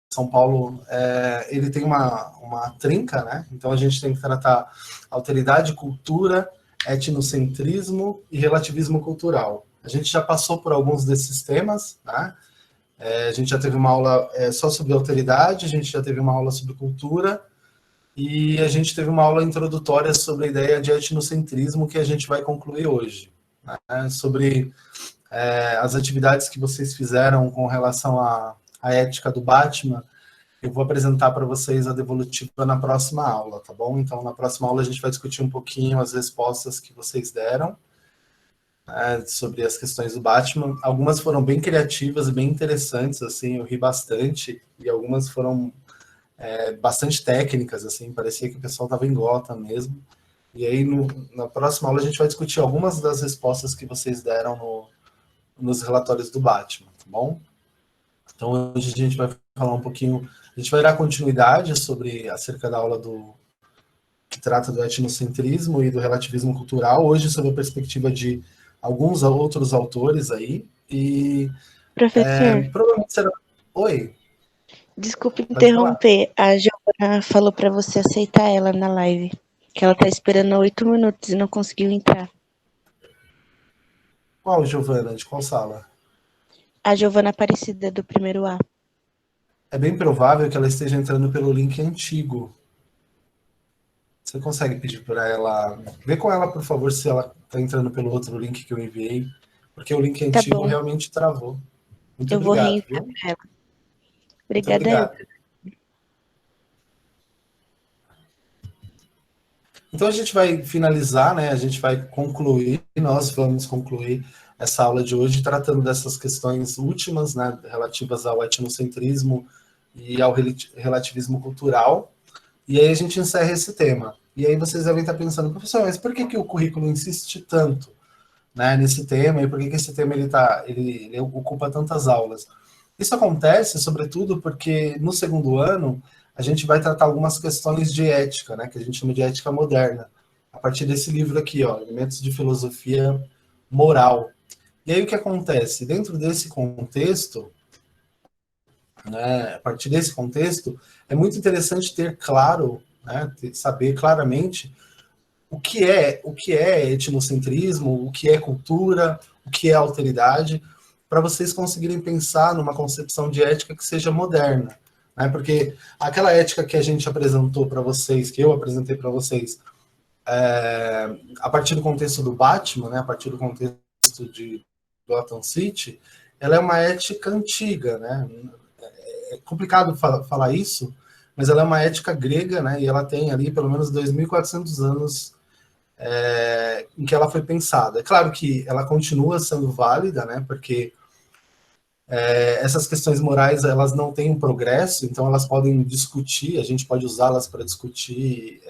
São Paulo, ele tem uma trinca, né? Então a gente tem que tratar alteridade, cultura, etnocentrismo e relativismo cultural. A gente já passou por alguns desses temas, né? A gente já teve uma aula só sobre alteridade, a gente já teve uma aula sobre cultura, e a gente teve uma aula introdutória sobre a ideia de etnocentrismo que a gente vai concluir hoje, né? Sobre as atividades que vocês fizeram com relação à ética do Batman. Eu vou apresentar para vocês a devolutiva na próxima aula, tá bom? Então, na próxima aula a gente vai discutir um pouquinho as respostas que vocês deram, né, sobre as questões do Batman. Algumas foram bem criativas e bem interessantes, assim, eu ri bastante, e algumas foram bastante técnicas, assim, parecia que o pessoal estava em gota mesmo. E aí, na próxima aula, a gente vai discutir algumas das respostas que vocês deram nos relatórios do Batman, tá bom? Então, hoje a gente vai falar um pouquinho, a gente vai dar continuidade acerca da aula que trata do etnocentrismo e do relativismo cultural, hoje sob a perspectiva de alguns outros autores aí, e Professor, provavelmente será... Oi? Desculpe interromper, a Giovana falou para você aceitar ela na live, que ela tá esperando 8 minutos e não conseguiu entrar. Qual, Giovana? De qual sala? A Giovana Aparecida, do primeiro A. É bem provável que ela esteja entrando pelo link antigo. Você consegue pedir para ela... Vê com ela, por favor, se ela está entrando pelo outro link que eu enviei, porque o link antigo realmente travou. Muito eu obrigado, vou reenviar para ela. Obrigada. Muito obrigado. Então a gente vai finalizar, né? A gente vai concluir, nós vamos concluir essa aula de hoje tratando dessas questões últimas, né, relativas ao etnocentrismo e ao relativismo cultural. E aí a gente encerra esse tema. E aí vocês devem estar pensando, professor, mas por que o currículo insiste tanto, né, nesse tema, e por que esse tema ele ocupa tantas aulas? Isso acontece, sobretudo, porque no segundo ano a gente vai tratar algumas questões de ética, né, que a gente chama de ética moderna, a partir desse livro aqui, ó, Elementos de Filosofia Moral. E aí o que acontece? Dentro desse contexto, né, a partir desse contexto, é muito interessante ter claro, né, saber claramente o que é etnocentrismo, o que é cultura, o que é alteridade, para vocês conseguirem pensar numa concepção de ética que seja moderna, né? Porque aquela ética que a gente apresentou para vocês, que eu apresentei para vocês, a partir do contexto do Batman, né, a partir do contexto de Gotham City, ela é uma ética antiga, né? É complicado falar isso, mas ela é uma ética grega, né? E ela tem ali pelo menos 2.400 anos em que ela foi pensada. É claro que ela continua sendo válida, né? Porque essas questões morais, elas não têm um progresso, então elas podem discutir, a gente pode usá-las para discutir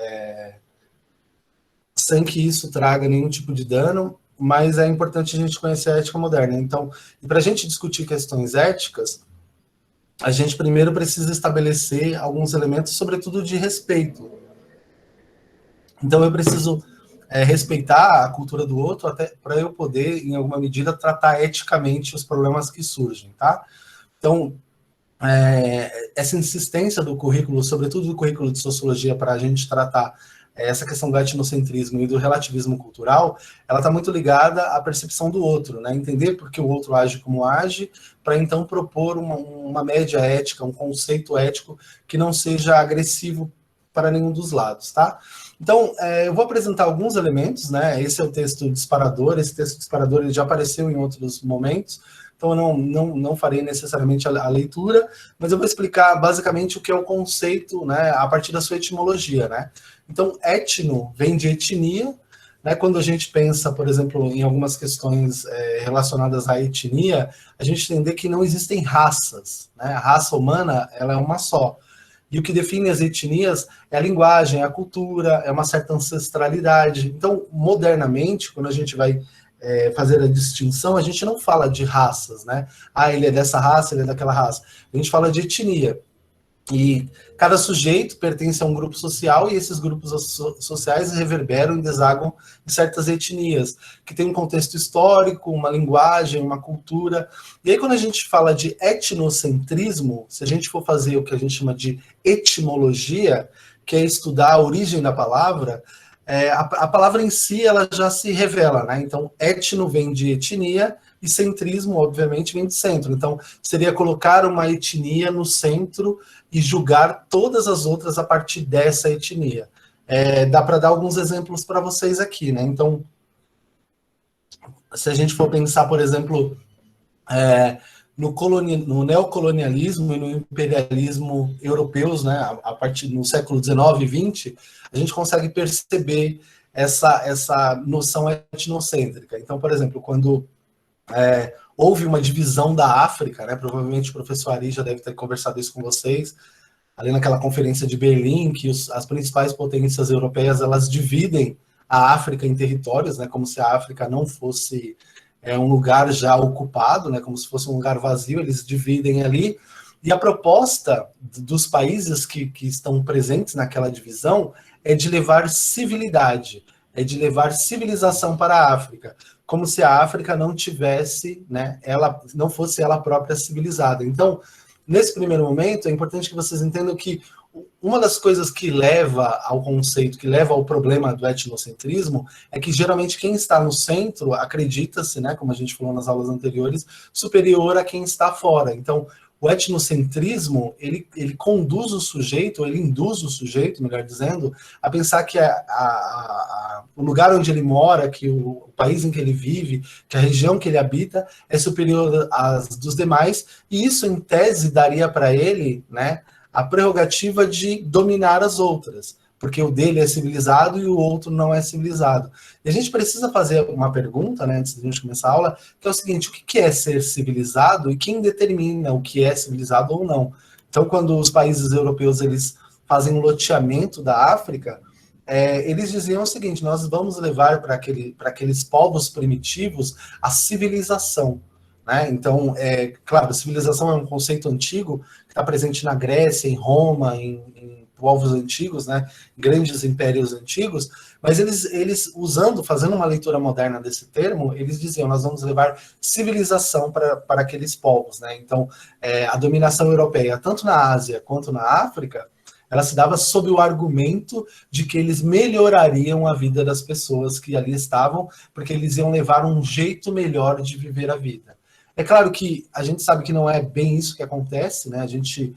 sem que isso traga nenhum tipo de dano, mas é importante a gente conhecer a ética moderna. Então, para a gente discutir questões éticas, a gente primeiro precisa estabelecer alguns elementos, sobretudo de respeito. Então, eu preciso respeitar a cultura do outro até para eu poder, em alguma medida, tratar eticamente os problemas que surgem, tá? Então, essa insistência do currículo, sobretudo do currículo de sociologia, para a gente tratar essa questão do etnocentrismo e do relativismo cultural, ela está muito ligada à percepção do outro, né? Entender por que o outro age como age, para então propor uma média ética, um conceito ético que não seja agressivo para nenhum dos lados, tá? Então, eu vou apresentar alguns elementos, né? Esse é o texto disparador, esse texto disparador ele já apareceu em outros momentos, então eu não farei necessariamente a leitura, mas eu vou explicar basicamente o que é o conceito, né, a partir da sua etimologia, né? Então, etno vem de etnia, né? Quando a gente pensa, por exemplo, em algumas questões relacionadas à etnia, a gente entende que não existem raças, né? A raça humana, ela é uma só. E o que define as etnias é a linguagem, é a cultura, é uma certa ancestralidade. Então, modernamente, quando a gente vai fazer a distinção, a gente não fala de raças, né? Ah, ele é dessa raça, ele é daquela raça. A gente fala de etnia. E cada sujeito pertence a um grupo social e esses grupos sociais reverberam e desagam em certas etnias, que tem um contexto histórico, uma linguagem, uma cultura. E aí, quando a gente fala de etnocentrismo, se a gente for fazer o que a gente chama de etimologia, que é estudar a origem da palavra, a palavra em si ela já se revela, né? Então, etno vem de etnia, e centrismo, obviamente, vem de centro. Então, seria colocar uma etnia no centro e julgar todas as outras a partir dessa etnia. Dá para dar alguns exemplos para vocês aqui, né? Então, se a gente for pensar, por exemplo, no neocolonialismo e no imperialismo europeus, né, a partir no século XIX e XX, a gente consegue perceber essa noção etnocêntrica. Então, por exemplo, quando houve uma divisão da África, né? Provavelmente o professor Ari já deve ter conversado isso com vocês, ali naquela conferência de Berlim, que as principais potências europeias elas dividem a África em territórios, né? Como se a África não fosse um lugar já ocupado, né? Como se fosse um lugar vazio, eles dividem ali. E a proposta dos países que estão presentes naquela divisão é de levar civilidade, é de levar civilização para a África, como se a África não tivesse, né, ela não fosse ela própria civilizada. Então, nesse primeiro momento, é importante que vocês entendam que uma das coisas que leva ao conceito, que leva ao problema do etnocentrismo, é que geralmente quem está no centro acredita-se, né, como a gente falou nas aulas anteriores, superior a quem está fora. Então, o etnocentrismo, ele conduz o sujeito, ele induz o sujeito, melhor dizendo, a pensar que o lugar onde ele mora, que o país em que ele vive, que a região que ele habita é superior às dos demais, e isso, em tese, daria para ele, né, a prerrogativa de dominar as outras, porque o dele é civilizado e o outro não é civilizado. E a gente precisa fazer uma pergunta, né, antes de a gente começar a aula, que é o seguinte: o que é ser civilizado e quem determina o que é civilizado ou não? Então, quando os países europeus eles fazem um loteamento da África, eles diziam o seguinte: nós vamos levar para aqueles povos primitivos a civilização. Né? Então, claro, civilização é um conceito antigo que está presente na Grécia, em Roma, em povos antigos, né? Grandes impérios antigos, mas eles fazendo uma leitura moderna desse termo, eles diziam: nós vamos levar civilização para aqueles povos. Né? Então, a dominação europeia, tanto na Ásia quanto na África, ela se dava sob o argumento de que eles melhorariam a vida das pessoas que ali estavam, porque eles iam levar um jeito melhor de viver a vida. É claro que a gente sabe que não é bem isso que acontece, né? A gente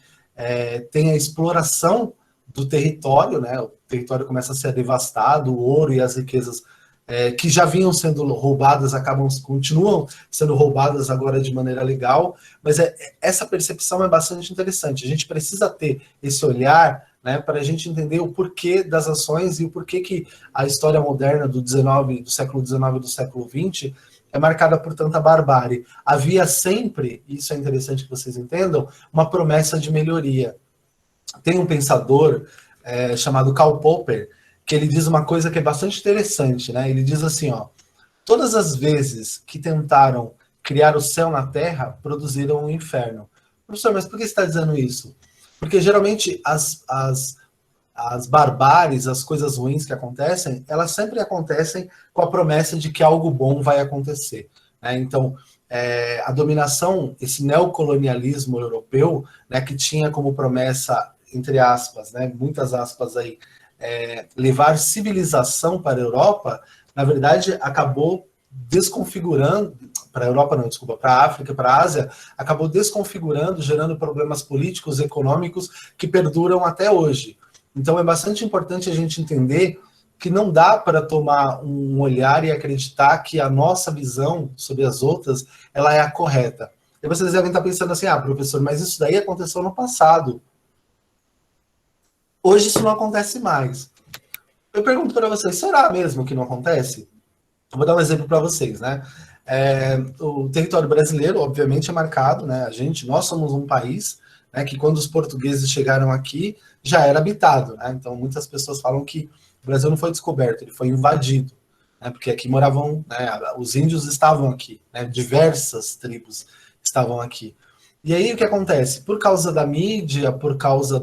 tem a exploração do território, né? O território começa a ser devastado, o ouro e as riquezas que já vinham sendo roubadas continuam sendo roubadas agora de maneira legal, mas essa percepção é bastante interessante. A gente precisa ter esse olhar, né, para a gente entender o porquê das ações e o porquê que a história moderna do século XIX e do século XX é marcada por tanta barbárie. Havia sempre, isso é interessante que vocês entendam, uma promessa de melhoria. Tem um pensador chamado Karl Popper, que ele diz uma coisa que é bastante interessante, né? Ele diz assim, ó: todas as vezes que tentaram criar o céu na Terra, produziram um inferno. Professor, mas por que você está dizendo isso? Porque geralmente as barbáries, as coisas ruins que acontecem, elas sempre acontecem com a promessa de que algo bom vai acontecer. Né? Então, a dominação, esse neocolonialismo europeu, né, que tinha como promessa, entre aspas, né, muitas aspas aí, levar civilização para a Europa, na verdade, acabou desconfigurando, para a Europa não, desculpa, para a África, para a Ásia, acabou desconfigurando, gerando problemas políticos, econômicos, que perduram até hoje. Então é bastante importante a gente entender que não dá para tomar um olhar e acreditar que a nossa visão sobre as outras, ela é a correta. E vocês devem estar pensando assim: professor, mas isso daí aconteceu no passado. Hoje isso não acontece mais. Eu pergunto para vocês, será mesmo que não acontece? Eu vou dar um exemplo para vocês, né? O território brasileiro, obviamente, é marcado, né? Nós somos um país, né, que quando os portugueses chegaram aqui, já era habitado, né? Então, muitas pessoas falam que o Brasil não foi descoberto, ele foi invadido, né? Porque aqui moravam, né, os índios estavam aqui, né? Diversas tribos estavam aqui. E aí o que acontece? Por causa da mídia, por causa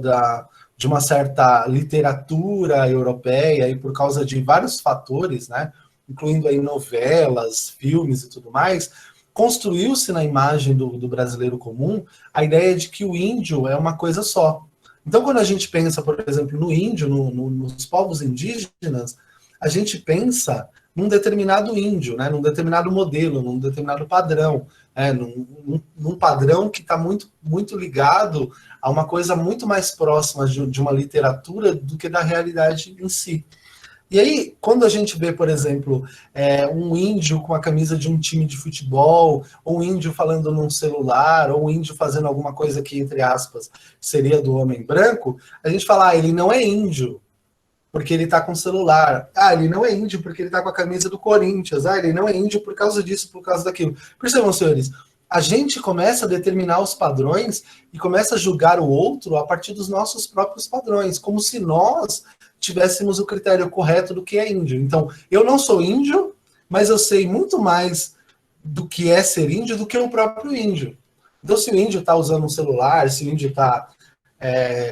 de uma certa literatura europeia e por causa de vários fatores, né, incluindo aí novelas, filmes e tudo mais, construiu-se na imagem do brasileiro comum a ideia de que o índio é uma coisa só. Então, quando a gente pensa, por exemplo, no índio, nos povos indígenas, a gente pensa num determinado índio, né, num determinado modelo, num determinado padrão, num padrão que está muito, muito ligado a uma coisa muito mais próxima de uma literatura do que da realidade em si. E aí, quando a gente vê, por exemplo, um índio com a camisa de um time de futebol, ou um índio falando num celular, ou um índio fazendo alguma coisa que, entre aspas, seria do homem branco, a gente fala, ele não é índio, porque ele tá com celular. Ele não é índio porque ele tá com a camisa do Corinthians. Ele não é índio por causa disso, por causa daquilo. Percebam, senhores, a gente começa a determinar os padrões e começa a julgar o outro a partir dos nossos próprios padrões, como se nós tivéssemos o critério correto do que é índio. Então, eu não sou índio, mas eu sei muito mais do que é ser índio do que o próprio índio. Então, se o índio está usando um celular, se o índio está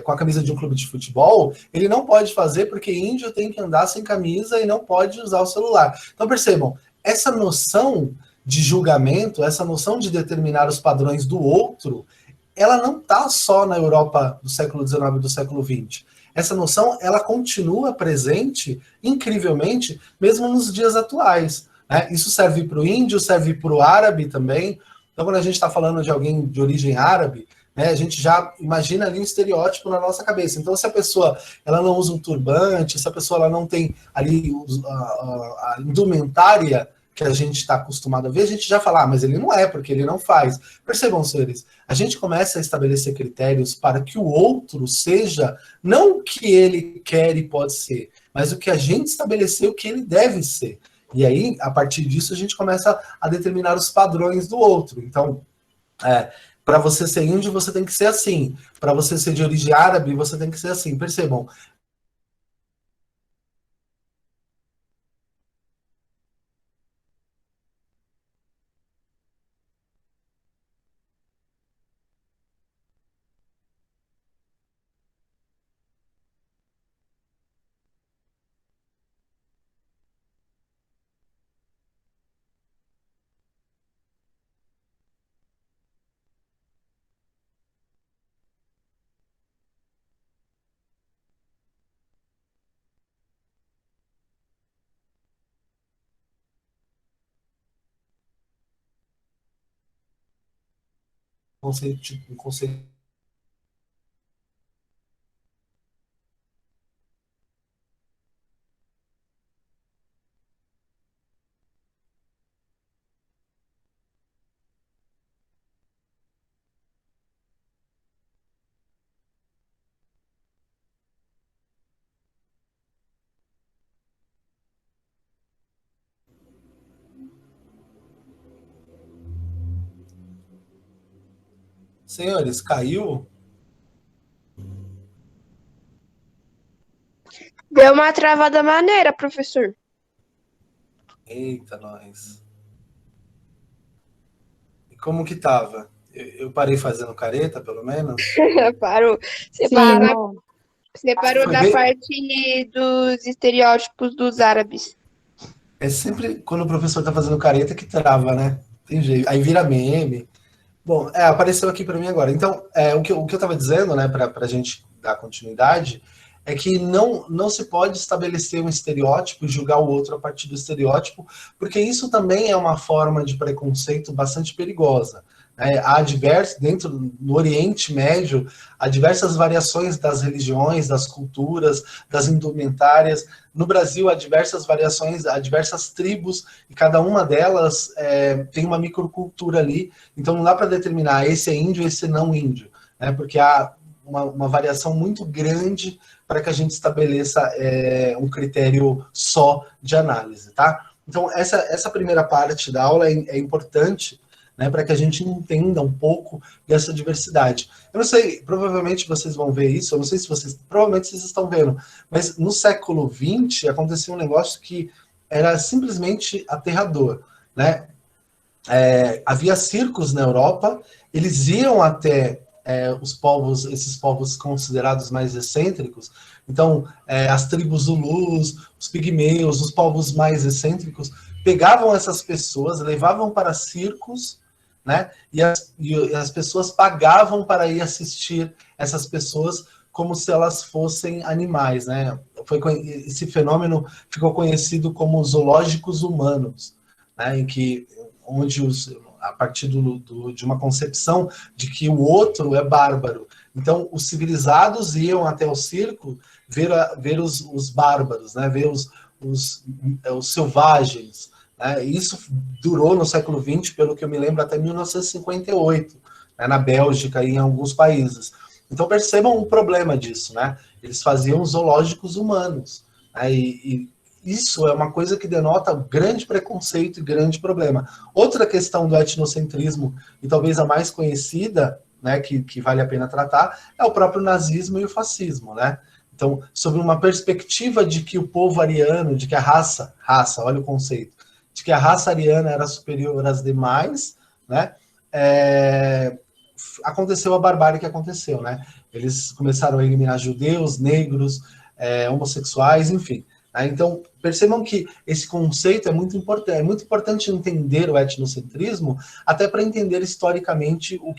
com a camisa de um clube de futebol, ele não pode fazer porque índio tem que andar sem camisa e não pode usar o celular. Então percebam, essa noção de julgamento, essa noção de determinar os padrões do outro, ela não está só na Europa do século XIX e do século XX. Essa noção, ela continua presente, incrivelmente, mesmo nos dias atuais. Né? Isso serve para o índio, serve para o árabe também. Então, quando a gente está falando de alguém de origem árabe, a gente já imagina ali um estereótipo na nossa cabeça. Então, se a pessoa ela não usa um turbante, se a pessoa ela não tem ali a indumentária que a gente está acostumado a ver, a gente já fala, mas ele não é, porque ele não faz. Percebam, senhores, a gente começa a estabelecer critérios para que o outro seja não o que ele quer e pode ser, mas o que a gente estabeleceu que ele deve ser. E aí, a partir disso, a gente começa a determinar os padrões do outro. Então, para você ser índio, você tem que ser assim. Para você ser de origem árabe, você tem que ser assim. Percebam. Um conceito. Senhores, caiu? Deu uma travada maneira, professor. Eita, nós. E como que tava? Eu parei fazendo careta, pelo menos? Parou. Você Sim, parou, você parou Foi da bem... parte dos estereótipos dos árabes. É sempre quando o professor tá fazendo careta que trava, né? Tem jeito. Aí vira meme. Bom, apareceu aqui para mim agora. Então, o que eu estava dizendo, né, para a gente dar continuidade, é que não se pode estabelecer um estereótipo e julgar o outro a partir do estereótipo, porque isso também é uma forma de preconceito bastante perigosa. Né? Dentro do Oriente Médio, há diversas variações das religiões, das culturas, das indumentárias. No Brasil, há diversas variações, há diversas tribos, e cada uma delas tem uma microcultura ali. Então, não dá para determinar esse é índio, esse não índio, né? Porque há uma variação muito grande para que a gente estabeleça um critério só de análise, tá? Então, essa primeira parte da aula é importante, né, para que a gente entenda um pouco dessa diversidade. Eu não sei, provavelmente vocês vão ver isso, eu não sei se provavelmente vocês estão vendo, mas no século XX aconteceu um negócio que era simplesmente aterrador, né? havia circos na Europa, eles iam até esses povos considerados mais excêntricos. Então, as tribos Zulus, os pigmeus, os povos mais excêntricos, pegavam essas pessoas, levavam para circos, né? E as pessoas pagavam para ir assistir essas pessoas como se elas fossem animais, né? Esse fenômeno ficou conhecido como zoológicos humanos, né? Onde a partir de uma concepção de que o outro é bárbaro. Então, os civilizados iam até o circo ver os bárbaros, né? Ver os selvagens. Né? E isso durou no século XX, pelo que eu me lembro, até 1958, né? Na Bélgica e em alguns países. Então, percebam o problema disso, né? Eles faziam zoológicos humanos. Né? E isso é uma coisa que denota grande preconceito e grande problema. Outra questão do etnocentrismo, e talvez a mais conhecida, né, que vale a pena tratar, é o próprio nazismo e o fascismo, né? Então, sob uma perspectiva de que o povo ariano, de que a raça, olha o conceito, de que a raça ariana era superior às demais, né? Aconteceu a barbárie que aconteceu, né? Eles começaram a eliminar judeus, negros, homossexuais, enfim. Então, percebam que esse conceito é muito importante entender o etnocentrismo, até para entender historicamente o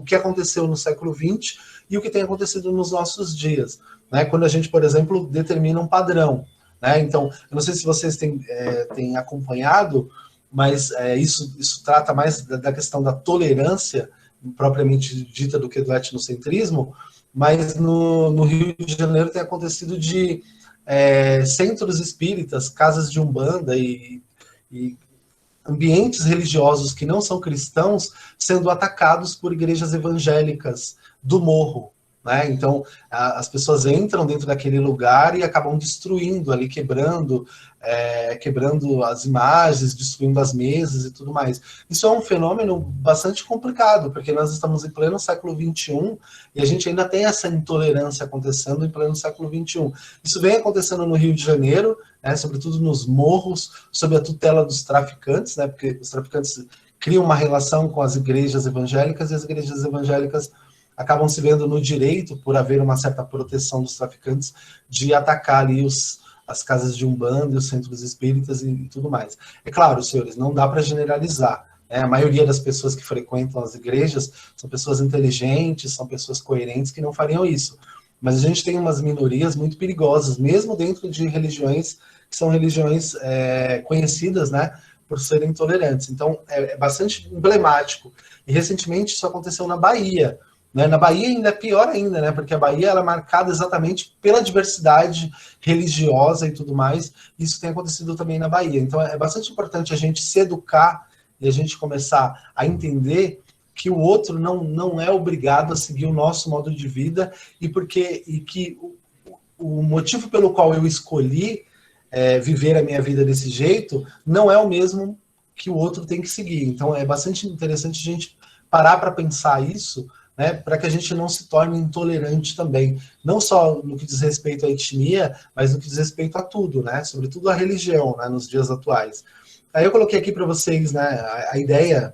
que aconteceu no século XX e o que tem acontecido nos nossos dias, né? Quando a gente, por exemplo, determina um padrão, né? Então, eu não sei se vocês têm acompanhado, mas isso trata mais da questão da tolerância, propriamente dita, do que do etnocentrismo, mas no Rio de Janeiro tem acontecido de centros espíritas, casas de umbanda e ambientes religiosos que não são cristãos sendo atacados por igrejas evangélicas do morro. Né? Então, as pessoas entram dentro daquele lugar e acabam destruindo ali, quebrando as imagens, destruindo as mesas e tudo mais. Isso é um fenômeno bastante complicado, porque nós estamos em pleno século XXI e a gente ainda tem essa intolerância acontecendo em pleno século XXI. Isso vem acontecendo no Rio de Janeiro, né, sobretudo nos morros, sob a tutela dos traficantes, né, porque os traficantes criam uma relação com as igrejas evangélicas e as igrejas evangélicas acabam se vendo no direito, por haver uma certa proteção dos traficantes, de atacar ali as casas de umbanda, os centros espíritas e tudo mais. É claro, senhores, não dá para generalizar. Né? A maioria das pessoas que frequentam as igrejas são pessoas inteligentes, são pessoas coerentes que não fariam isso. Mas a gente tem umas minorias muito perigosas, mesmo dentro de religiões que são religiões conhecidas, né, por serem intolerantes. Então, é bastante emblemático. E recentemente isso aconteceu na Bahia. Na Bahia ainda é pior ainda, né? Porque a Bahia ela é marcada exatamente pela diversidade religiosa e tudo mais. Isso tem acontecido também na Bahia. Então é bastante importante a gente se educar e a gente começar a entender que o outro não é obrigado a seguir o nosso modo de vida e que o motivo pelo qual eu escolhi viver a minha vida desse jeito não é o mesmo que o outro tem que seguir. Então é bastante interessante a gente parar para pensar isso, né, para que a gente não se torne intolerante também, não só no que diz respeito à etnia, mas no que diz respeito a tudo, né, sobretudo a religião, né, nos dias atuais. Aí eu coloquei aqui para vocês, né, a ideia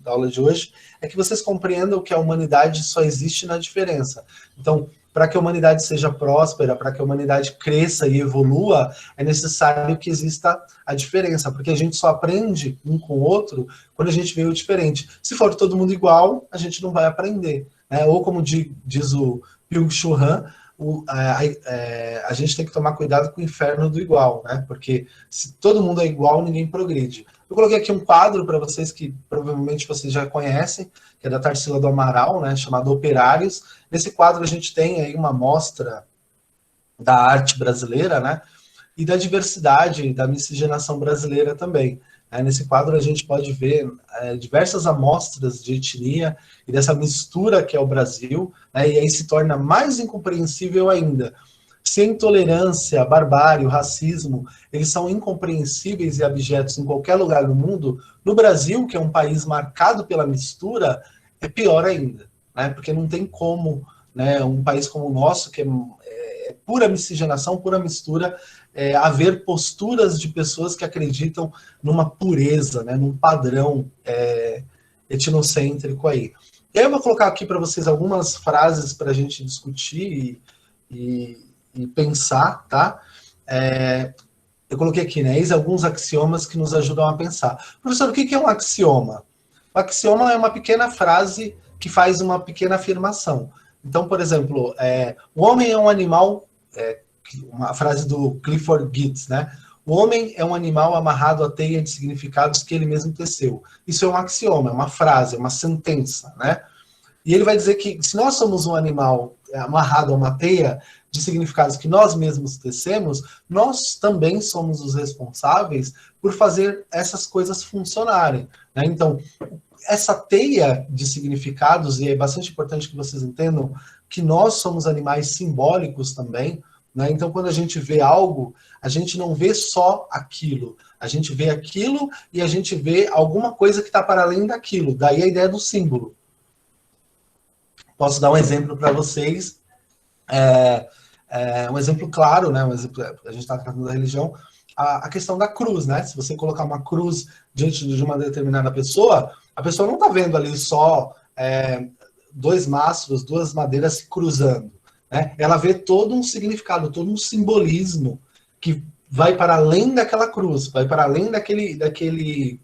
da aula de hoje é que vocês compreendam que a humanidade só existe na diferença. Então, para que a humanidade seja próspera, para que a humanidade cresça e evolua, é necessário que exista a diferença, porque a gente só aprende um com o outro quando a gente vê o diferente. Se for todo mundo igual, a gente não vai aprender. Né? Ou como diz o Byung-Chul Han, a gente tem que tomar cuidado com o inferno do igual, né? Porque se todo mundo é igual, ninguém progride. Eu coloquei aqui um quadro para vocês que provavelmente vocês já conhecem, que é da Tarsila do Amaral, né, chamado Operários. Nesse quadro a gente tem aí uma amostra da arte brasileira, né, e da diversidade, da miscigenação brasileira também. Nesse quadro a gente pode ver diversas amostras de etnia e dessa mistura que é o Brasil, né, e aí se torna mais incompreensível ainda. Se a intolerância, a barbárie, o racismo, eles são incompreensíveis e abjetos em qualquer lugar do mundo, no Brasil, que é um país marcado pela mistura, é pior ainda, né? Porque não tem como, né, um país como o nosso, que é pura miscigenação, pura mistura, haver posturas de pessoas que acreditam numa pureza, né, num padrão etnocêntrico aí. E aí eu vou colocar aqui para vocês algumas frases para a gente discutir e pensar, tá? Eu coloquei aqui, né? Eis alguns axiomas que nos ajudam a pensar. Professor, o que é um axioma? O axioma é uma pequena frase que faz uma pequena afirmação. Então, por exemplo, o homem é um animal, uma frase do Clifford Geertz, né? O homem é um animal amarrado à teia de significados que ele mesmo teceu. Isso é um axioma, é uma frase, é uma sentença, né? E ele vai dizer que se nós somos um animal amarrado a uma teia de significados que nós mesmos tecemos, nós também somos os responsáveis por fazer essas coisas funcionarem, né? Então, essa teia de significados, e é bastante importante que vocês entendam que nós somos animais simbólicos também, né? Então, quando a gente vê algo, a gente não vê só aquilo, a gente vê aquilo e a gente vê alguma coisa que está para além daquilo, daí a ideia do símbolo. Posso dar um exemplo para vocês, um exemplo claro, né? Um exemplo, a gente está tratando da religião, a questão da cruz, né? Se você colocar uma cruz diante de uma determinada pessoa, a pessoa não está vendo ali só dois mastros, duas madeiras se cruzando, né? Ela vê todo um significado, todo um simbolismo que vai para além daquela cruz, vai para além daquela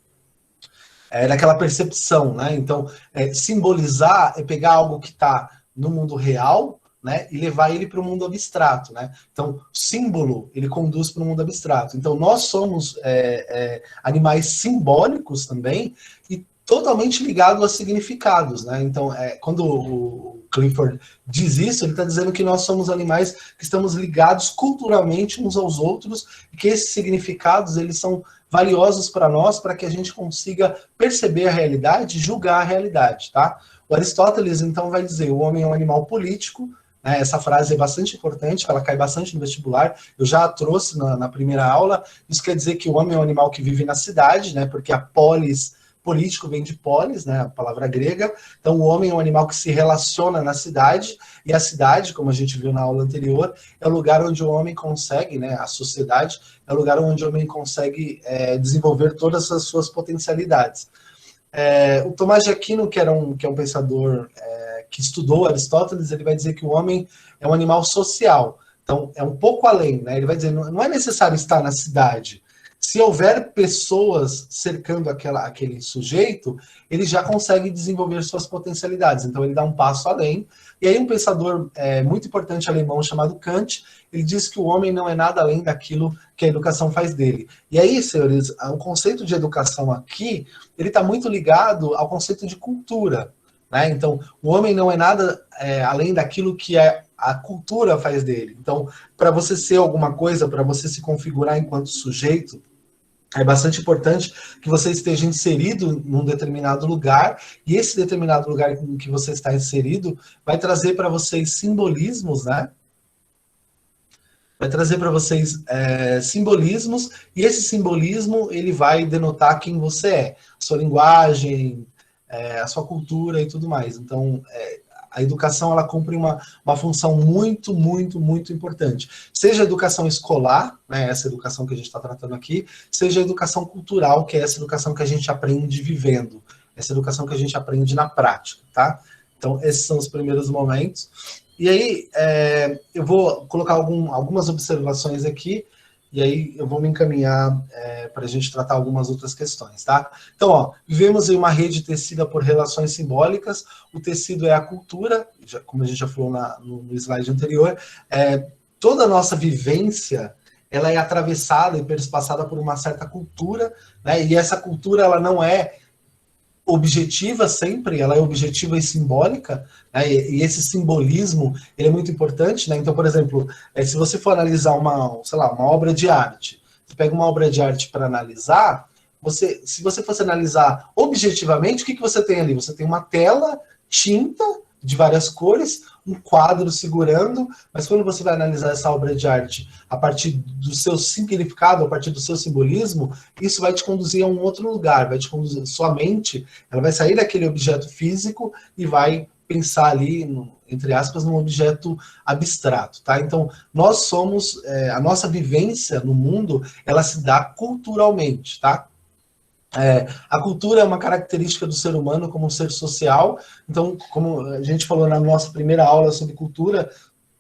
percepção, né? Então, simbolizar é pegar algo que está no mundo real, né, e levar ele para o mundo abstrato, né? Então, símbolo, ele conduz para o mundo abstrato. Então, nós somos animais simbólicos também e totalmente ligados a significados, né? Então, quando o Clifford diz isso, ele está dizendo que nós somos animais que estamos ligados culturalmente uns aos outros e que esses significados, eles são valiosos para nós, para que a gente consiga perceber a realidade e julgar a realidade, tá? O Aristóteles, então, vai dizer, o homem é um animal político, né? Essa frase é bastante importante, ela cai bastante no vestibular, eu já a trouxe na primeira aula. Isso quer dizer que o homem é um animal que vive na cidade, né? Porque a polis, político vem de polis, né? A palavra grega. Então o homem é um animal que se relaciona na cidade, e a cidade, como a gente viu na aula anterior, é o lugar onde o homem consegue, né? A sociedade é o lugar onde o homem consegue desenvolver todas as suas potencialidades. O Tomás de Aquino, que é um pensador que estudou Aristóteles, ele vai dizer que o homem é um animal social. Então, é um pouco além, né? Ele vai dizer, não é necessário estar na cidade. Se houver pessoas cercando aquele sujeito, ele já consegue desenvolver suas potencialidades. Então, ele dá um passo além. E aí, um pensador muito importante alemão chamado Kant, ele diz que o homem não é nada além daquilo que a educação faz dele. E aí, senhores, o conceito de educação aqui, ele está muito ligado ao conceito de cultura, né? Então, o homem não é nada além daquilo que a cultura faz dele. Então, para você ser alguma coisa, para você se configurar enquanto sujeito, é bastante importante que você esteja inserido num determinado lugar, e esse determinado lugar em que você está inserido vai trazer para vocês simbolismos, né? Vai trazer para vocês simbolismos, e esse simbolismo ele vai denotar quem você é, a sua linguagem, a sua cultura e tudo mais. Então, a educação ela cumpre uma função muito, muito, muito importante. Seja a educação escolar, né, essa educação que a gente está tratando aqui, seja a educação cultural, que é essa educação que a gente aprende vivendo, essa educação que a gente aprende na prática, tá? Então, esses são os primeiros momentos. E aí, eu vou colocar algumas observações aqui, e aí eu vou me encaminhar para a gente tratar algumas outras questões, tá? Então, ó, vivemos em uma rede tecida por relações simbólicas, o tecido é a cultura, como a gente já falou no slide anterior, toda a nossa vivência, ela é atravessada e perspassada por uma certa cultura, né? E essa cultura, ela não é objetiva sempre, ela é objetiva e simbólica, né? E esse simbolismo, ele é muito importante, né? Então, por exemplo, se você for analisar uma obra de arte, você pega uma obra de arte para analisar, se você fosse analisar objetivamente, o que você tem ali? Você tem uma tela, tinta de várias cores, um quadro segurando, mas quando você vai analisar essa obra de arte a partir do seu significado, a partir do seu simbolismo, isso vai te conduzir a um outro lugar, vai te conduzir, sua mente, ela vai sair daquele objeto físico e vai pensar ali entre aspas, num objeto abstrato, tá? Então, nós somos, a nossa vivência no mundo, ela se dá culturalmente, tá? A cultura é uma característica do ser humano como um ser social. Então, como a gente falou na nossa primeira aula sobre cultura,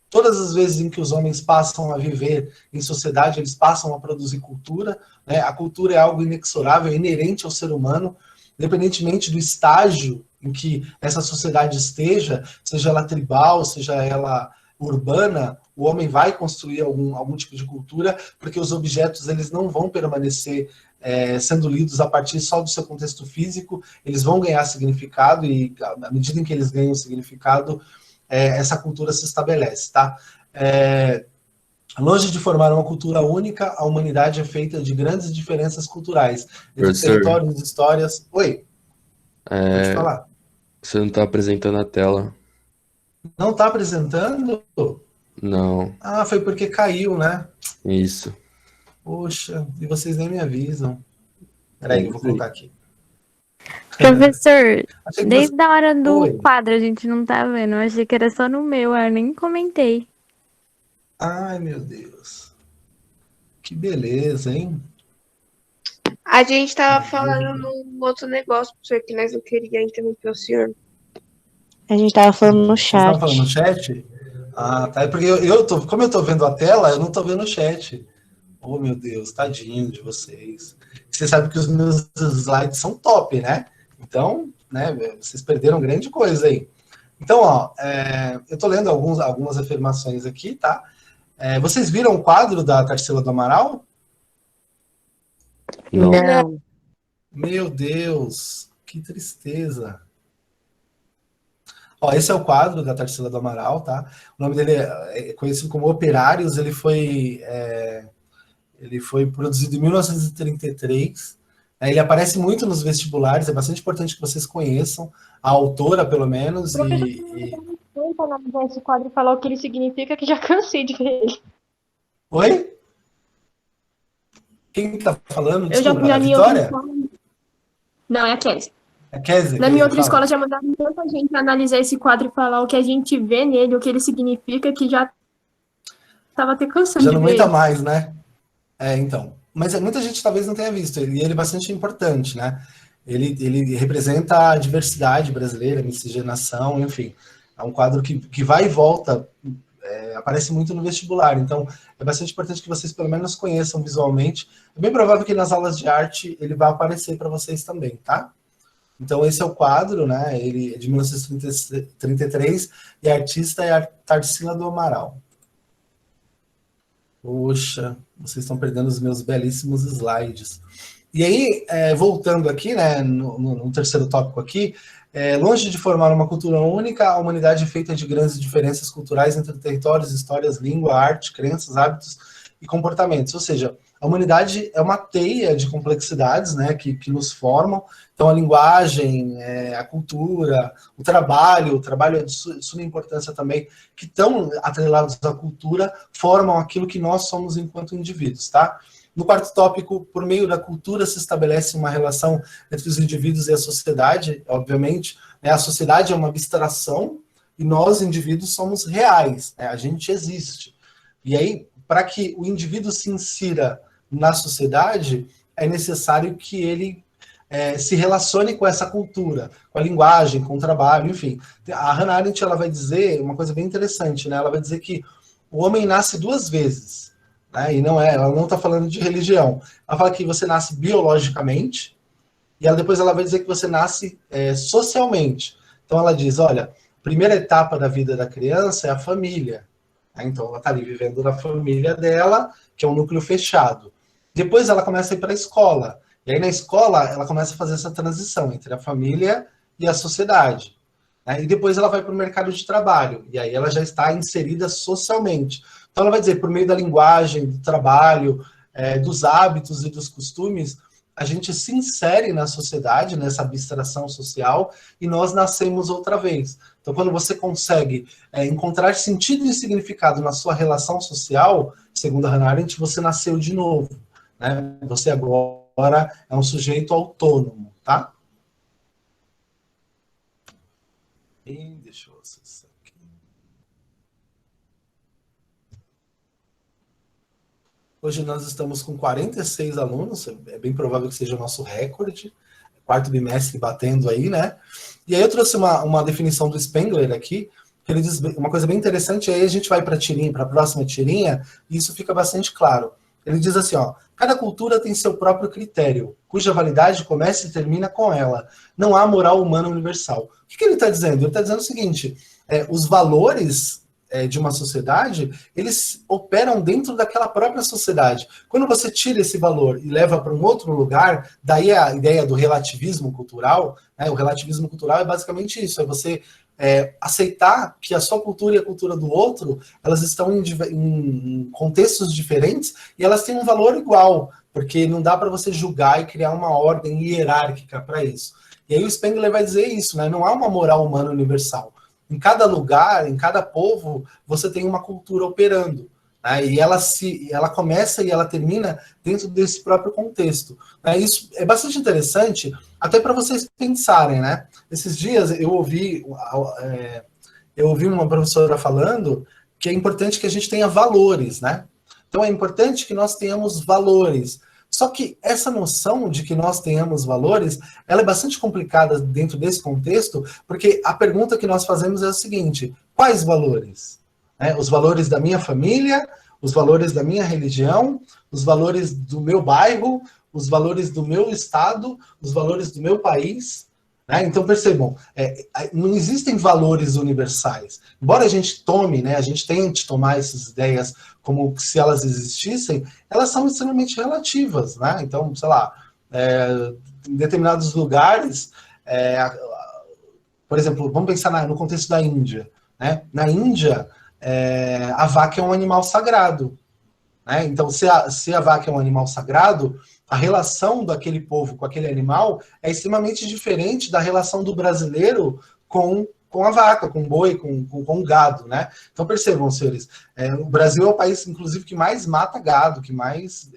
todas as vezes em que os homens passam a viver em sociedade, eles passam a produzir cultura, né? A cultura é algo inexorável, inerente ao ser humano, independentemente do estágio em que essa sociedade esteja, seja ela tribal, seja ela urbana, o homem vai construir algum tipo de cultura, porque os objetos eles não vão permanecer sendo lidos a partir só do seu contexto físico, eles vão ganhar significado, e à medida em que eles ganham significado, essa cultura se estabelece, tá? Longe de formar uma cultura única, a humanidade é feita de grandes diferenças culturais, entre Professor, territórios, histórias... Oi, pode é, falar. você não tá apresentando a tela. Não está apresentando? Não, Ah, foi porque caiu, né? isso. Poxa, e vocês nem me avisam. É Peraí, eu vou isso aí. colocar aqui. Professor, Achei que desde a hora do Oi. quadro a gente não tá vendo. Eu achei que era só no meu, eu nem comentei. Ai, meu Deus. Que beleza, hein? A gente tava falando num outro negócio, professor, que nós não queríamos interromper o senhor. A gente tava falando no Vocês chat. estão falando no chat? Ah, tá. É porque como eu tô vendo a tela, eu não tô vendo o chat. Oh, meu Deus, tadinho de vocês. Você sabe que os meus slides são top, né? Então, né, vocês perderam grande coisa aí. Então, ó, eu tô lendo algumas afirmações aqui, tá? Vocês viram o quadro da Tarsila do Amaral? Não. Não. Meu Deus, que tristeza. Ó, esse é o quadro da Tarsila do Amaral, tá? O nome dele é conhecido como Operários, ele foi produzido em 1933. Ele aparece muito nos vestibulares, é bastante importante que vocês conheçam a autora, pelo menos. Tenta analisar esse quadro e falar o que ele significa, que já cansei de ver ele. Oi? Quem tá falando? Eu já, Desculpa, a minha outra Vitória? escola... Não, é a Kézia. A Kézia? Na minha outra fala. escola já mandaram tanta gente analisar esse quadro e falar o que a gente vê nele, o que ele significa, que já tava até cansando Já de não ver aguenta ele. mais, né? Então. Mas muita gente talvez não tenha visto ele, e ele é bastante importante, né? Ele representa a diversidade brasileira, a miscigenação, enfim. É um quadro que vai e volta, aparece muito no vestibular, então é bastante importante que vocês pelo menos conheçam visualmente. É bem provável que nas aulas de arte ele vai aparecer para vocês também, tá? Então esse é o quadro, né? Ele é de 1933 e a artista é a Tarsila do Amaral. Poxa, vocês estão perdendo os meus belíssimos slides. E aí, voltando aqui, né, no terceiro tópico aqui, longe de formar uma cultura única, a humanidade é feita de grandes diferenças culturais entre territórios, histórias, língua, arte, crenças, hábitos e comportamentos. Ou seja, a humanidade é uma teia de complexidades, né, que nos formam. Então, a linguagem, a cultura, o trabalho é de suma importância também, que estão atrelados à cultura, formam aquilo que nós somos enquanto indivíduos, tá? No quarto tópico, por meio da cultura se estabelece uma relação entre os indivíduos e a sociedade, obviamente, né? A sociedade é uma abstração e nós, indivíduos, somos reais, né? A gente existe. E aí, para que o indivíduo se insira na sociedade, é necessário que ele se relacione com essa cultura, com a linguagem, com o trabalho, enfim. A Hannah Arendt, ela vai dizer uma coisa bem interessante, né? Ela vai dizer que o homem nasce duas vezes, né? E ela não está falando de religião. Ela fala que você nasce biologicamente, e depois ela vai dizer que você nasce socialmente. Então ela diz, olha, a primeira etapa da vida da criança é a família. Então ela está ali vivendo na família dela, que é um núcleo fechado. Depois ela começa a ir para a escola. E aí na escola ela começa a fazer essa transição entre a família e a sociedade. E depois ela vai para o mercado de trabalho. E aí ela já está inserida socialmente. Então ela vai dizer, por meio da linguagem, do trabalho, dos hábitos e dos costumes, a gente se insere na sociedade, nessa abstração social, e nós nascemos outra vez. Então, quando você consegue encontrar sentido e significado na sua relação social, segundo a Hannah Arendt, você nasceu de novo, né? Você agora é um sujeito autônomo, tá? E deixa eu acessar aqui. Hoje nós estamos com 46 alunos, é bem provável que seja o nosso recorde, quarto bimestre batendo aí, né? E aí eu trouxe uma definição do Spengler aqui, que ele diz uma coisa bem interessante, aí a gente vai para a próxima tirinha, e isso fica bastante claro. Ele diz assim, ó, cada cultura tem seu próprio critério, cuja validade começa e termina com ela. Não há moral humana universal. O que ele está dizendo? Ele está dizendo o seguinte, os valores de uma sociedade, eles operam dentro daquela própria sociedade. Quando você tira esse valor e leva para um outro lugar, daí a ideia do relativismo cultural, né? O relativismo cultural é basicamente isso, é você aceitar que a sua cultura e a cultura do outro, elas estão em contextos diferentes e elas têm um valor igual, porque não dá para você julgar e criar uma ordem hierárquica para isso. E aí o Spengler vai dizer isso, né? Não há uma moral humana universal. Em cada lugar, em cada povo, você tem uma cultura operando, né? E ela começa e ela termina dentro desse próprio contexto, né? Isso é bastante interessante, até para vocês pensarem, né? Esses dias eu ouvi uma professora falando que é importante que a gente tenha valores, né? Então é importante que nós tenhamos valores. Só que essa noção de que nós tenhamos valores, ela é bastante complicada dentro desse contexto, porque a pergunta que nós fazemos é a seguinte: quais valores? Os valores da minha família, os valores da minha religião, os valores do meu bairro, os valores do meu estado, os valores do meu país. Então percebam, não existem valores universais. Embora a gente a gente tente tomar essas ideias como se elas existissem, elas são extremamente relativas, né? Então, sei lá, em determinados lugares, por exemplo, vamos pensar no contexto da Índia, né? Na Índia, a vaca é um animal sagrado, né? Então, se a vaca é um animal sagrado, a relação daquele povo com aquele animal é extremamente diferente da relação do brasileiro com a vaca, com o boi, com o gado, né? Então percebam, senhores, o Brasil é o país, inclusive, que mais mata gado, que mais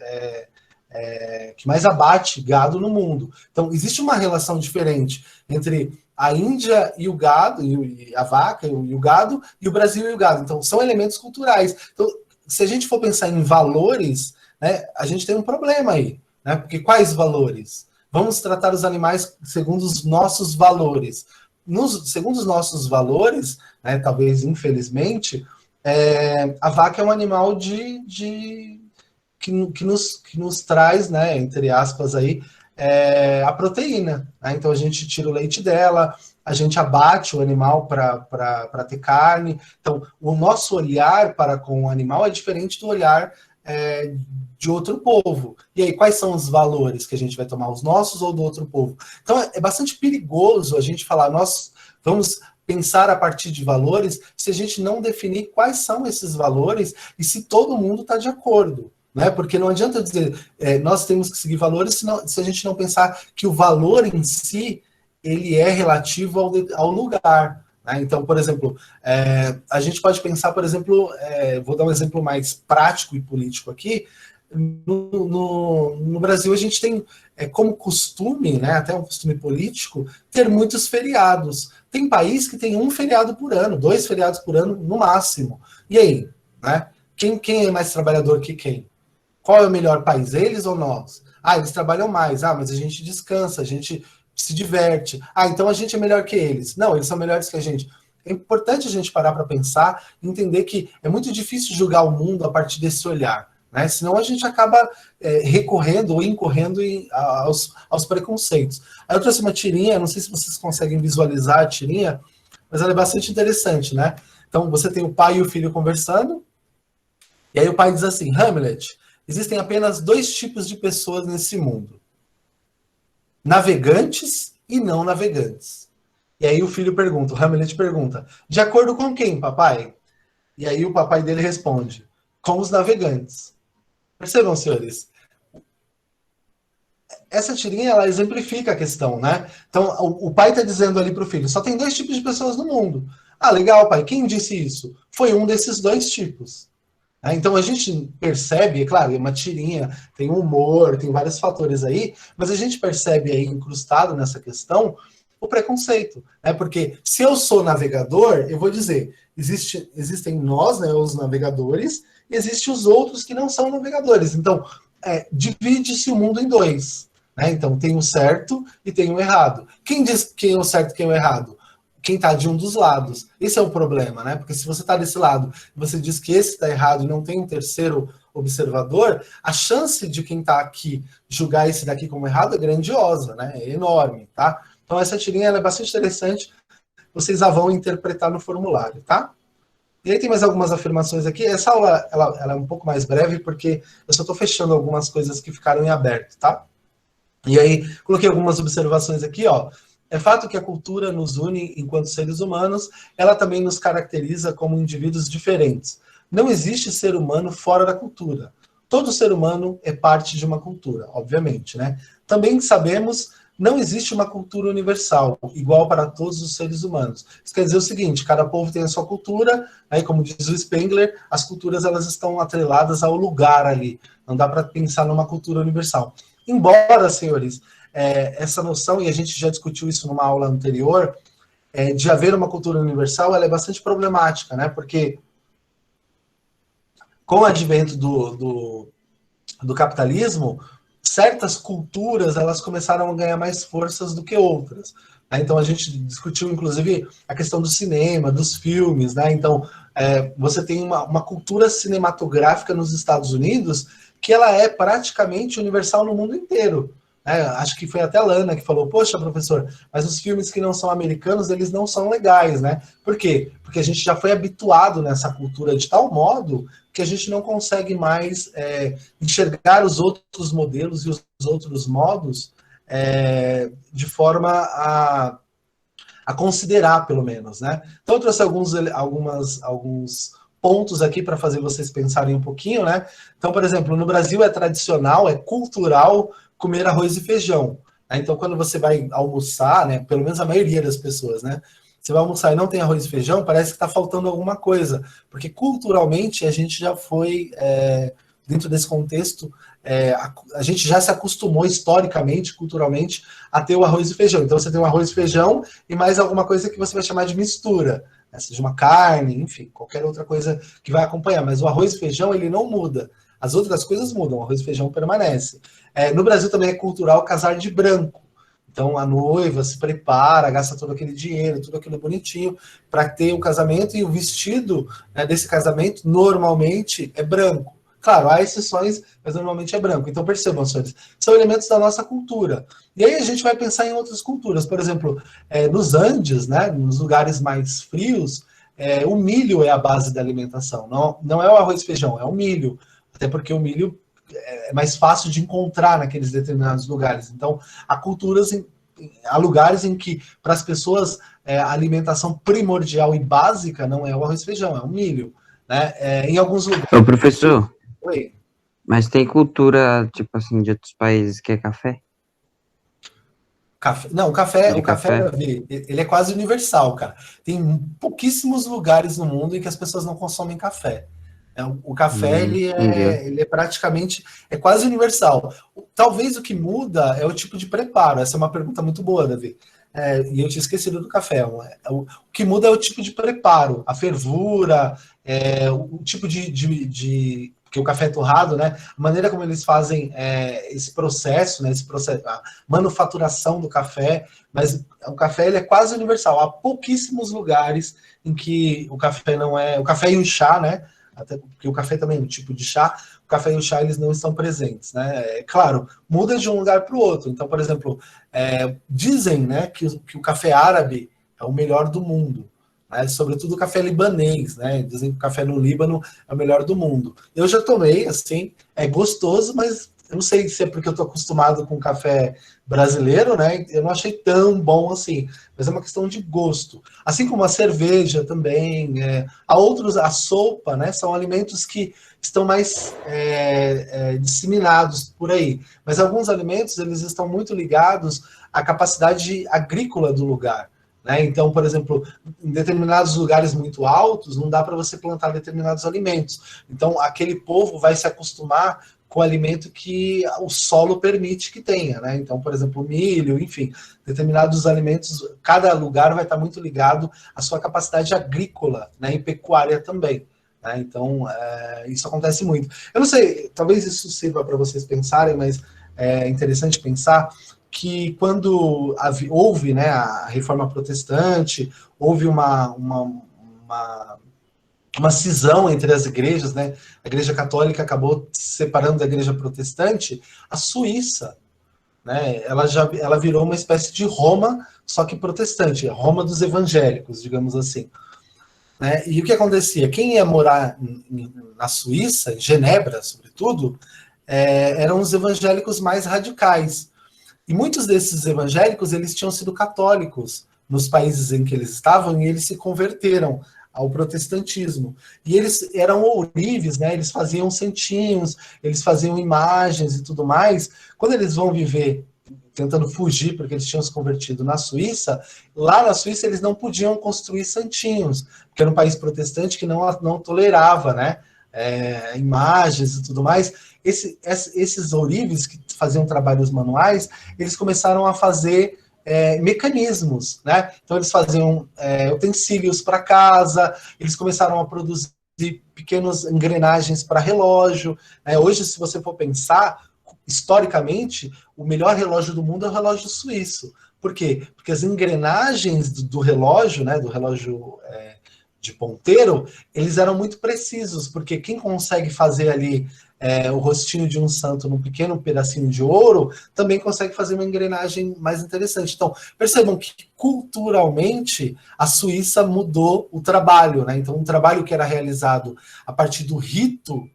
abate gado no mundo. Então existe uma relação diferente entre a Índia e o gado, e a vaca e o gado, e o Brasil e o gado. Então são elementos culturais. Então, se a gente for pensar em valores, né, a gente tem um problema aí. Né? Porque quais valores? Vamos tratar os animais segundo os nossos valores. Segundo os nossos valores, né, talvez infelizmente, a vaca é um animal que nos traz, né, entre aspas, aí, a proteína. Né? Então a gente tira o leite dela, a gente abate o animal para ter carne. Então o nosso olhar para com o animal é diferente do olhar de outro povo. E aí, quais são os valores que a gente vai tomar, os nossos ou do outro povo? Então, é bastante perigoso a gente falar, nós vamos pensar a partir de valores, se a gente não definir quais são esses valores e se todo mundo está de acordo. Né? Porque não adianta dizer, nós temos que seguir valores se a gente não pensar que o valor em si, ele é relativo ao lugar. Então, por exemplo, a gente pode pensar, por exemplo, vou dar um exemplo mais prático e político aqui. No Brasil, a gente tem como costume, né, até um costume político, ter muitos feriados. Tem país que tem um feriado por ano, 2 feriados por ano no máximo. E aí? Né? Quem é mais trabalhador que quem? Qual é o melhor país, eles ou nós? Eles trabalham mais. Mas a gente descansa, a gente se diverte. Então a gente é melhor que eles. Não, eles são melhores que a gente. É importante a gente parar para pensar e entender que é muito difícil julgar o mundo a partir desse olhar, né? Senão a gente acaba recorrendo ou incorrendo aos preconceitos. Aí eu trouxe uma tirinha, não sei se vocês conseguem visualizar a tirinha, mas ela é bastante interessante, né? Então você tem o pai e o filho conversando, e aí o pai diz assim: Hamlet, existem apenas 2 tipos de pessoas nesse mundo: navegantes e não navegantes. E aí o filho pergunta, o Hamlet pergunta, de acordo com quem, papai? E aí o papai dele responde, com os navegantes. Percebam, senhores? Essa tirinha, ela exemplifica a questão, né? Então, o pai está dizendo ali para o filho, só tem 2 tipos de pessoas no mundo. Legal, pai, quem disse isso? Foi um desses 2 tipos. Então a gente percebe, é claro, é uma tirinha, tem humor, tem vários fatores aí, mas a gente percebe aí, incrustado nessa questão, o preconceito, né? Porque se eu sou navegador, eu vou dizer, existem nós, né, os navegadores, e existem os outros que não são navegadores. Então, divide-se o mundo em dois, né? Então, tem o certo e tem o errado. Quem diz quem é o certo e quem é o errado? Quem está de um dos lados. Esse é o problema, né? Porque se você está desse lado e você diz que esse está errado e não tem um terceiro observador, a chance de quem está aqui julgar esse daqui como errado é grandiosa, né? É enorme, tá? Então essa tirinha ela é bastante interessante, vocês a vão interpretar no formulário, tá? E aí tem mais algumas afirmações aqui. Essa aula ela é um pouco mais breve porque eu só estou fechando algumas coisas que ficaram em aberto, tá? E aí coloquei algumas observações aqui, ó. É fato que a cultura nos une enquanto seres humanos, ela também nos caracteriza como indivíduos diferentes. Não existe ser humano fora da cultura. Todo ser humano é parte de uma cultura, obviamente, né? Também sabemos, não existe uma cultura universal, igual para todos os seres humanos. Isso quer dizer o seguinte, cada povo tem a sua cultura, aí como diz o Spengler, as culturas elas estão atreladas ao lugar ali. Não dá para pensar numa cultura universal. Embora, senhores, essa noção, e a gente já discutiu isso numa aula anterior, de haver uma cultura universal, ela é bastante problemática, né? Porque com o advento do capitalismo, certas culturas elas começaram a ganhar mais forças do que outras. Né? Então a gente discutiu, inclusive, a questão do cinema, dos filmes. Né? Então você tem uma cultura cinematográfica nos Estados Unidos que ela é praticamente universal no mundo inteiro. Acho que foi até a Lana que falou, poxa, professor, mas os filmes que não são americanos, eles não são legais, né? Por quê? Porque a gente já foi habituado nessa cultura de tal modo que a gente não consegue mais enxergar os outros modelos e os outros modos de forma a considerar, pelo menos, né? Então eu trouxe alguns pontos aqui para fazer vocês pensarem um pouquinho, né? Então, por exemplo, no Brasil é tradicional, é cultural comer arroz e feijão. Né? Então, quando você vai almoçar, né, pelo menos a maioria das pessoas, né, você vai almoçar e não tem arroz e feijão, parece que está faltando alguma coisa, porque culturalmente a gente já foi, dentro desse contexto, a gente já se acostumou historicamente, culturalmente, a ter o arroz e feijão. Então, você tem o arroz e feijão e mais alguma coisa que você vai chamar de mistura, né, seja uma carne, enfim, qualquer outra coisa que vai acompanhar. Mas o arroz e feijão, ele não muda. As outras coisas mudam, o arroz e feijão permanece. No Brasil também é cultural casar de branco. Então a noiva se prepara, gasta todo aquele dinheiro, tudo aquilo bonitinho para ter o casamento, e o vestido, né, desse casamento normalmente é branco. Claro, há exceções, mas normalmente é branco. Então percebam, senhores, são elementos da nossa cultura. E aí a gente vai pensar em outras culturas. Por exemplo, nos Andes, né, nos lugares mais frios, o milho é a base da alimentação. Não é o arroz e feijão, é o milho. Até porque o milho é mais fácil de encontrar naqueles determinados lugares. Então, há lugares em que, para as pessoas, a alimentação primordial e básica não é o arroz e feijão, é o milho. Né? Em alguns lugares... Ô, professor, Oi. mas tem cultura, tipo assim, de outros países que é café? Não, o café, ele é quase universal, cara. Tem pouquíssimos lugares no mundo em que as pessoas não consomem café. O café, ele é praticamente, é quase universal. Talvez o que muda é o tipo de preparo. Essa é uma pergunta muito boa, Davi. E eu tinha esquecido do café. O que muda é o tipo de preparo, a fervura, o tipo de porque o café é torrado, né? A maneira como eles fazem esse processo, né? A manufaturação do café, mas o café ele é quase universal. Há pouquíssimos lugares em que o café não é... O café e o chá, né? Até porque o café também é um tipo de chá, o café e o chá eles não estão presentes, né? Claro, muda de um lugar para o outro. Então, por exemplo, dizem, né, que o café árabe é o melhor do mundo, né? Sobretudo o café libanês, né? Dizem que o café no Líbano é o melhor do mundo. Eu já tomei, assim, é gostoso, mas eu não sei se é porque eu estou acostumado com café brasileiro, né? Eu não achei tão bom assim, mas é uma questão de gosto. Assim como a cerveja também, a sopa, né? São alimentos que estão mais disseminados por aí. Mas alguns alimentos, eles estão muito ligados à capacidade agrícola do lugar. Né? Então, por exemplo, em determinados lugares muito altos, não dá para você plantar determinados alimentos. Então, aquele povo vai se acostumar com o alimento que o solo permite que tenha, né? Então, por exemplo, milho, enfim, determinados alimentos, cada lugar vai estar muito ligado à sua capacidade agrícola, né? E pecuária também. Né? Então, isso acontece muito. Eu não sei, talvez isso sirva para vocês pensarem, mas é interessante pensar que quando houve, né, a reforma protestante, houve uma cisão entre as igrejas, né? A igreja católica acabou se separando da igreja protestante. A Suíça, né, ela virou uma espécie de Roma, só que protestante, Roma dos evangélicos, digamos assim. Né? E o que acontecia? Quem ia morar na Suíça, em Genebra, sobretudo, eram os evangélicos mais radicais. E muitos desses evangélicos, eles tinham sido católicos nos países em que eles estavam, e eles se converteram ao protestantismo. E eles eram ourives, né? Eles faziam santinhos, eles faziam imagens e tudo mais. Quando eles vão viver tentando fugir, porque eles tinham se convertido na Suíça, lá na Suíça eles não podiam construir santinhos, porque era um país protestante que não tolerava, né? Imagens e tudo mais. Esses ourives que faziam trabalhos manuais, eles começaram a fazer mecanismos, né? Então eles faziam utensílios para casa, eles começaram a produzir pequenas engrenagens para relógio. Hoje, se você for pensar, historicamente, o melhor relógio do mundo é o relógio suíço. Por quê? Porque as engrenagens do relógio, né, do relógio de ponteiro, eles eram muito precisos, porque quem consegue fazer ali o rostinho de um santo num pequeno pedacinho de ouro, também consegue fazer uma engrenagem mais interessante. Então, percebam que culturalmente a Suíça mudou o trabalho, né? Então, um trabalho que era realizado a partir do rito,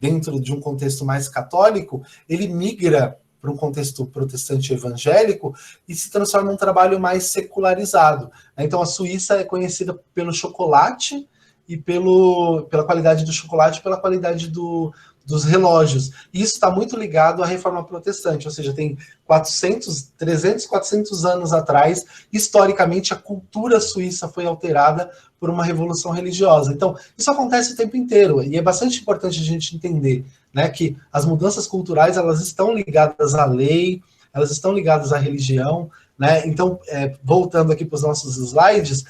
dentro de um contexto mais católico, ele migra para um contexto protestante evangélico e se transforma em um trabalho mais secularizado. Então, a Suíça é conhecida pelo chocolate e pela qualidade do chocolate e pela qualidade dos relógios. E isso está muito ligado à reforma protestante, ou seja, tem 300, 400 anos atrás, historicamente, a cultura suíça foi alterada por uma revolução religiosa. Então, isso acontece o tempo inteiro, e é bastante importante a gente entender, né, que as mudanças culturais, elas estão ligadas à lei, elas estão ligadas à religião, né? Então, voltando aqui para os nossos slides,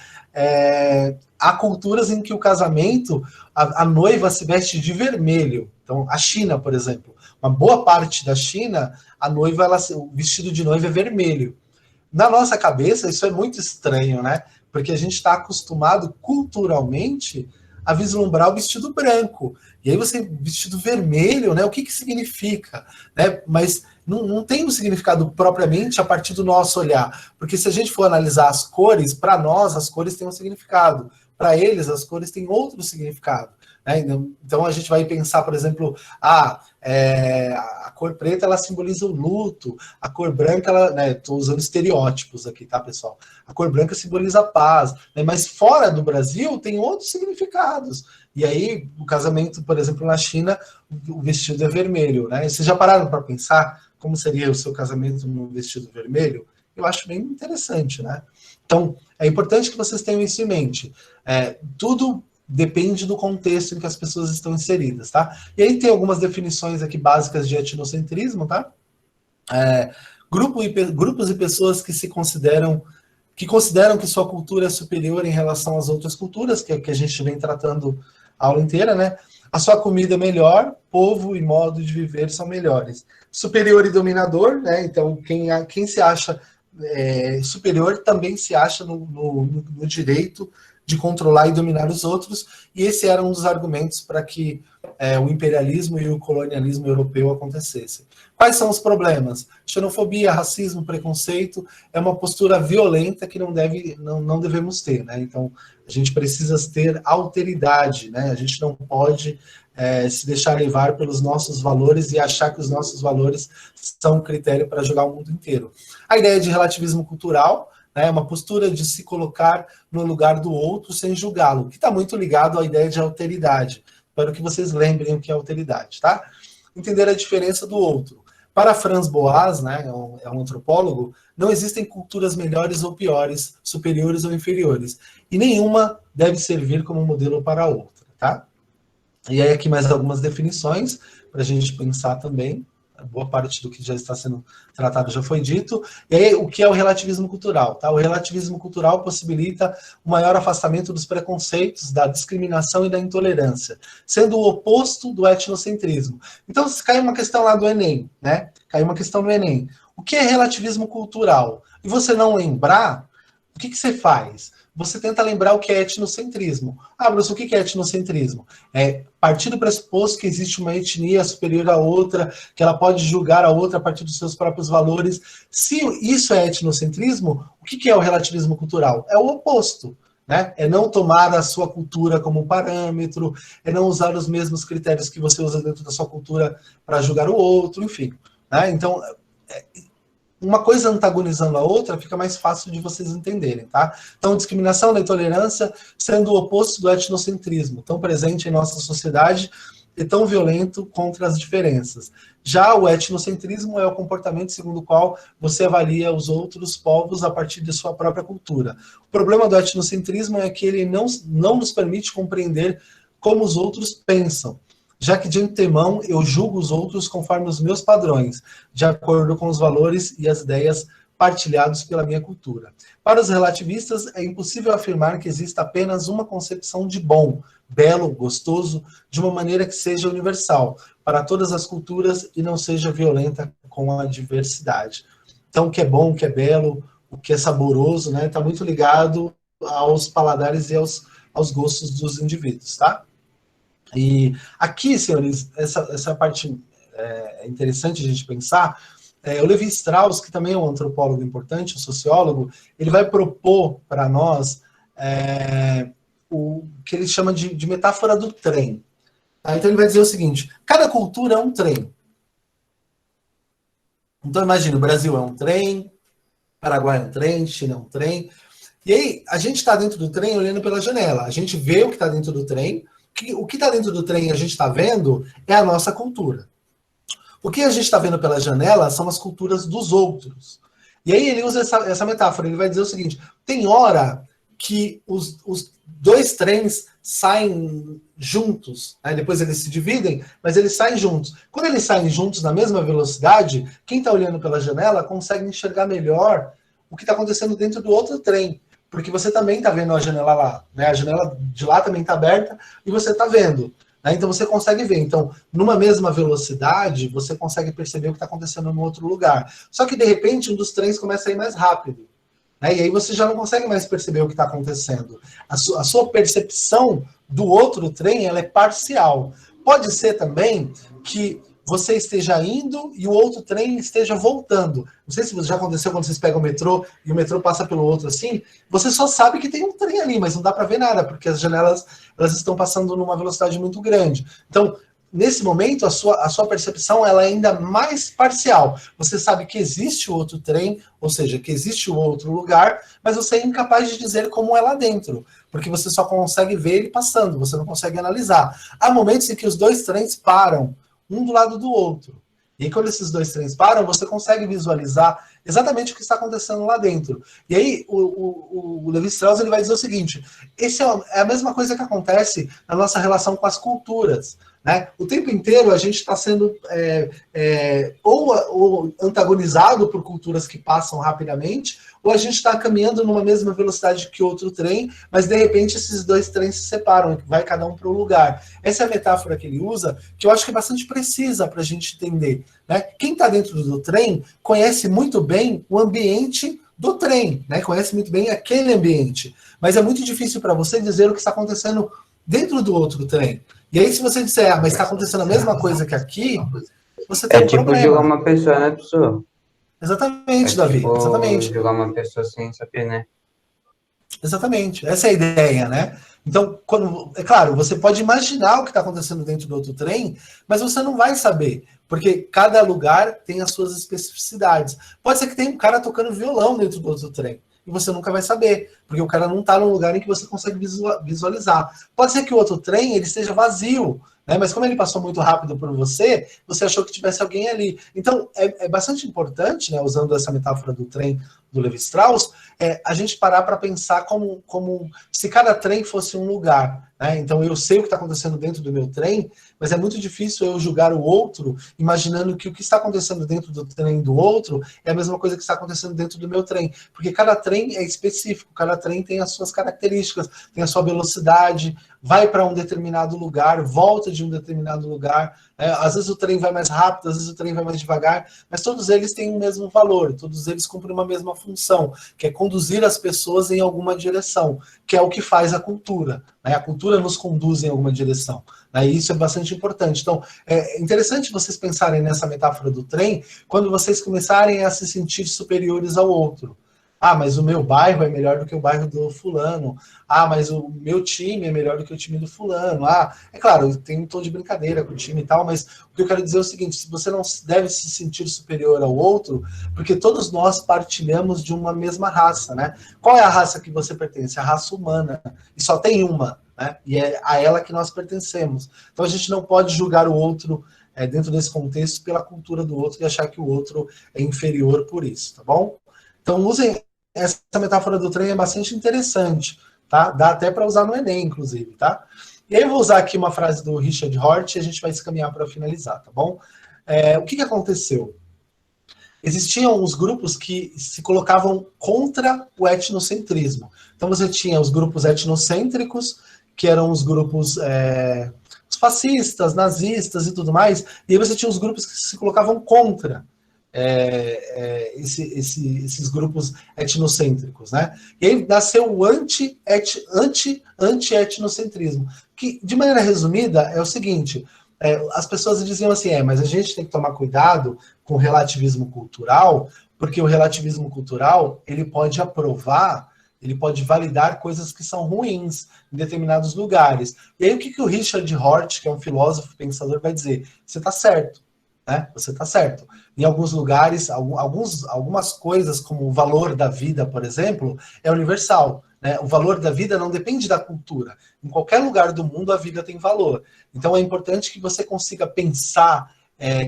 há culturas em que o casamento, a noiva se veste de vermelho. Então, a China, por exemplo, uma boa parte da China, a noiva, o vestido de noiva é vermelho. Na nossa cabeça, isso é muito estranho, né? Porque a gente está acostumado culturalmente a vislumbrar o vestido branco. E aí você, vestido vermelho, né? O que significa? Né? Mas não tem um significado propriamente a partir do nosso olhar. Porque se a gente for analisar as cores, para nós as cores têm um significado. Para eles, as cores têm outro significado. Né? Então a gente vai pensar, por exemplo, a cor preta ela simboliza o luto, a cor branca, estou usando estereótipos aqui, tá, pessoal? A cor branca simboliza a paz, né? Mas fora do Brasil tem outros significados. E aí, o casamento, por exemplo, na China, o vestido é vermelho, né? Vocês já pararam para pensar como seria o seu casamento no vestido vermelho? Eu acho bem interessante, né? Então, é importante que vocês tenham isso em mente. Tudo depende do contexto em que as pessoas estão inseridas, tá? E aí tem algumas definições aqui básicas de etnocentrismo, tá? Grupos e pessoas que consideram que sua cultura é superior em relação às outras culturas, que é o que a gente vem tratando a aula inteira, né? A sua comida é melhor, povo e modo de viver são melhores. Superior e dominador, né? Então, quem se acha superior também se acha no direito de controlar e dominar os outros, e esse era um dos argumentos para que o imperialismo e o colonialismo europeu acontecessem. Quais são os problemas? Xenofobia, racismo, preconceito, é uma postura violenta que não devemos ter, né? Então, a gente precisa ter alteridade, né? A gente não pode se deixar levar pelos nossos valores e achar que os nossos valores são um critério para jogar o mundo inteiro. A ideia de relativismo cultural, né, uma postura de se colocar no lugar do outro sem julgá-lo, que está muito ligado à ideia de alteridade. Espero que vocês lembrem o que é alteridade, tá? Entender a diferença do outro. Para Franz Boas, né, é um antropólogo, não existem culturas melhores ou piores, superiores ou inferiores, e nenhuma deve servir como modelo para a outra, tá? E aí aqui mais algumas definições para a gente pensar também. Boa parte do que já está sendo tratado já foi dito. E aí, o que é o relativismo cultural? Tá? O relativismo cultural possibilita o maior afastamento dos preconceitos, da discriminação e da intolerância, sendo o oposto do etnocentrismo. Então, se cai uma questão lá do Enem, né? Caiu uma questão no Enem. O que é relativismo cultural? E você não lembrar, o que você faz? Você tenta lembrar o que é etnocentrismo. Ah, Bruce, o que é etnocentrismo? É partir do pressuposto que existe uma etnia superior à outra, que ela pode julgar a outra a partir dos seus próprios valores. Se isso é etnocentrismo, o que é o relativismo cultural? É o oposto. Né? É não tomar a sua cultura como parâmetro, é não usar os mesmos critérios que você usa dentro da sua cultura para julgar o outro, enfim. Né? Então, uma coisa antagonizando a outra, fica mais fácil de vocês entenderem, tá? Então, discriminação da intolerância sendo o oposto do etnocentrismo, tão presente em nossa sociedade e tão violento contra as diferenças. Já o etnocentrismo é o comportamento segundo o qual você avalia os outros povos a partir de sua própria cultura. O problema do etnocentrismo é que ele não nos permite compreender como os outros pensam, já que de antemão eu julgo os outros conforme os meus padrões, de acordo com os valores e as ideias partilhados pela minha cultura. Para os relativistas, é impossível afirmar que exista apenas uma concepção de bom, belo, gostoso, de uma maneira que seja universal, para todas as culturas e não seja violenta com a diversidade. Então, o que é bom, o que é belo, o que é saboroso, né, está muito ligado aos paladares e aos gostos dos indivíduos, tá? E aqui, senhores, essa parte é interessante a gente pensar. O Levi Strauss, que também é um antropólogo importante, um sociólogo, ele vai propor para nós o que ele chama de metáfora do trem. Tá? Então ele vai dizer o seguinte: cada cultura é um trem. Então imagina, o Brasil é um trem, Paraguai é um trem, China é um trem. E aí a gente está dentro do trem olhando pela janela. A gente vê o que está dentro do trem. O que está dentro do trem e a gente está vendo é a nossa cultura. O que a gente está vendo pela janela são as culturas dos outros. E aí ele usa essa metáfora, ele vai dizer o seguinte: tem hora que os dois trens saem juntos, né? Depois eles se dividem, mas eles saem juntos. Quando eles saem juntos na mesma velocidade, quem está olhando pela janela consegue enxergar melhor o que está acontecendo dentro do outro trem. Porque você também está vendo a janela lá, né? A janela de lá também está aberta e você está vendo. Né? Então você consegue ver. Então, numa mesma velocidade, você consegue perceber o que está acontecendo no outro lugar. Só que, de repente, um dos trens começa a ir mais rápido. Né? E aí você já não consegue mais perceber o que está acontecendo. A sua percepção do outro trem, ela é parcial. Pode ser também que você esteja indo e o outro trem esteja voltando. Não sei se já aconteceu quando vocês pegam o metrô e o metrô passa pelo outro assim, você só sabe que tem um trem ali, mas não dá para ver nada, porque as janelas elas estão passando numa velocidade muito grande. Então, nesse momento, a sua percepção ela é ainda mais parcial. Você sabe que existe o outro trem, ou seja, que existe o outro lugar, mas você é incapaz de dizer como é lá dentro, porque você só consegue ver ele passando, você não consegue analisar. Há momentos em que os dois trens param, um do lado do outro. E aí, quando esses dois trens param, você consegue visualizar exatamente o que está acontecendo lá dentro. E aí, o Levi Strauss ele vai dizer o seguinte: esse é a mesma coisa que acontece na nossa relação com as culturas. Né? O tempo inteiro a gente está sendo ou antagonizado por culturas que passam rapidamente, ou a gente está caminhando numa mesma velocidade que outro trem, mas de repente esses dois trens se separam, vai cada um para um lugar. Essa é a metáfora que ele usa, que eu acho que é bastante precisa para a gente entender. Né? Quem está dentro do trem conhece muito bem o ambiente do trem, né? Conhece muito bem aquele ambiente, mas é muito difícil para você dizer o que está acontecendo dentro do outro trem. E aí, se você disser, mas está acontecendo a mesma coisa que aqui, você tem um tipo problema. Julgar uma pessoa, né, pessoa? Exatamente, Davi, tipo exatamente. Julgar uma pessoa sem saber, né? Exatamente, essa é a ideia, né? Então, é claro, você pode imaginar o que está acontecendo dentro do outro trem, mas você não vai saber, porque cada lugar tem as suas especificidades. Pode ser que tenha um cara tocando violão dentro do outro trem, e você nunca vai saber, porque o cara não está num lugar em que você consegue visualizar. Pode ser que o outro trem ele esteja vazio, né? Mas como ele passou muito rápido por você, você achou que tivesse alguém ali. Então, é bastante importante, né, usando essa metáfora do trem do Levi-Strauss, a gente parar para pensar como se cada trem fosse um lugar, né? Então eu sei o que está acontecendo dentro do meu trem, mas é muito difícil eu julgar o outro imaginando que o que está acontecendo dentro do trem do outro é a mesma coisa que está acontecendo dentro do meu trem, porque cada trem é específico, cada trem tem as suas características, tem a sua velocidade, vai para um determinado lugar, volta de um determinado lugar, às vezes o trem vai mais rápido, às vezes o trem vai mais devagar, mas todos eles têm o mesmo valor, todos eles cumprem uma mesma função, que é conduzir as pessoas em alguma direção, que é o que faz a cultura, né? A cultura nos conduz em alguma direção, né? E isso é bastante importante. Então, é interessante vocês pensarem nessa metáfora do trem, quando vocês começarem a se sentir superiores ao outro. Ah, mas o meu bairro é melhor do que o bairro do fulano. Ah, mas o meu time é melhor do que o time do fulano. Ah, é claro, tem um tom de brincadeira com o time e tal, mas o que eu quero dizer é o seguinte, se você não deve se sentir superior ao outro, porque todos nós partilhamos de uma mesma raça, né? Qual é a raça que você pertence? A raça humana. E só tem uma, né? E é a ela que nós pertencemos. Então a gente não pode julgar o outro dentro desse contexto pela cultura do outro e achar que o outro é inferior por isso, tá bom? Então usem essa metáfora do trem, é bastante interessante, tá? Dá até para usar no Enem, inclusive, tá? E aí eu vou usar aqui uma frase do Richard Hort e a gente vai se caminhar para finalizar, tá bom? O que aconteceu? Existiam os grupos que se colocavam contra o etnocentrismo. Então você tinha os grupos etnocêntricos, que eram os grupos os fascistas, nazistas e tudo mais, e aí você tinha os grupos que se colocavam contra esses grupos etnocêntricos, né? E aí nasceu o anti-etnocentrismo, que, de maneira resumida, é o seguinte, as pessoas diziam assim, mas a gente tem que tomar cuidado com o relativismo cultural, porque o relativismo cultural, ele pode aprovar, ele pode validar coisas que são ruins em determinados lugares. E aí o que o Richard Hort, que é um filósofo pensador, vai dizer? Você está certo. Né? Você está certo. Em alguns lugares, algumas coisas, como o valor da vida, por exemplo, é universal. Né? O valor da vida não depende da cultura. Em qualquer lugar do mundo, a vida tem valor. Então, é importante que você consiga pensar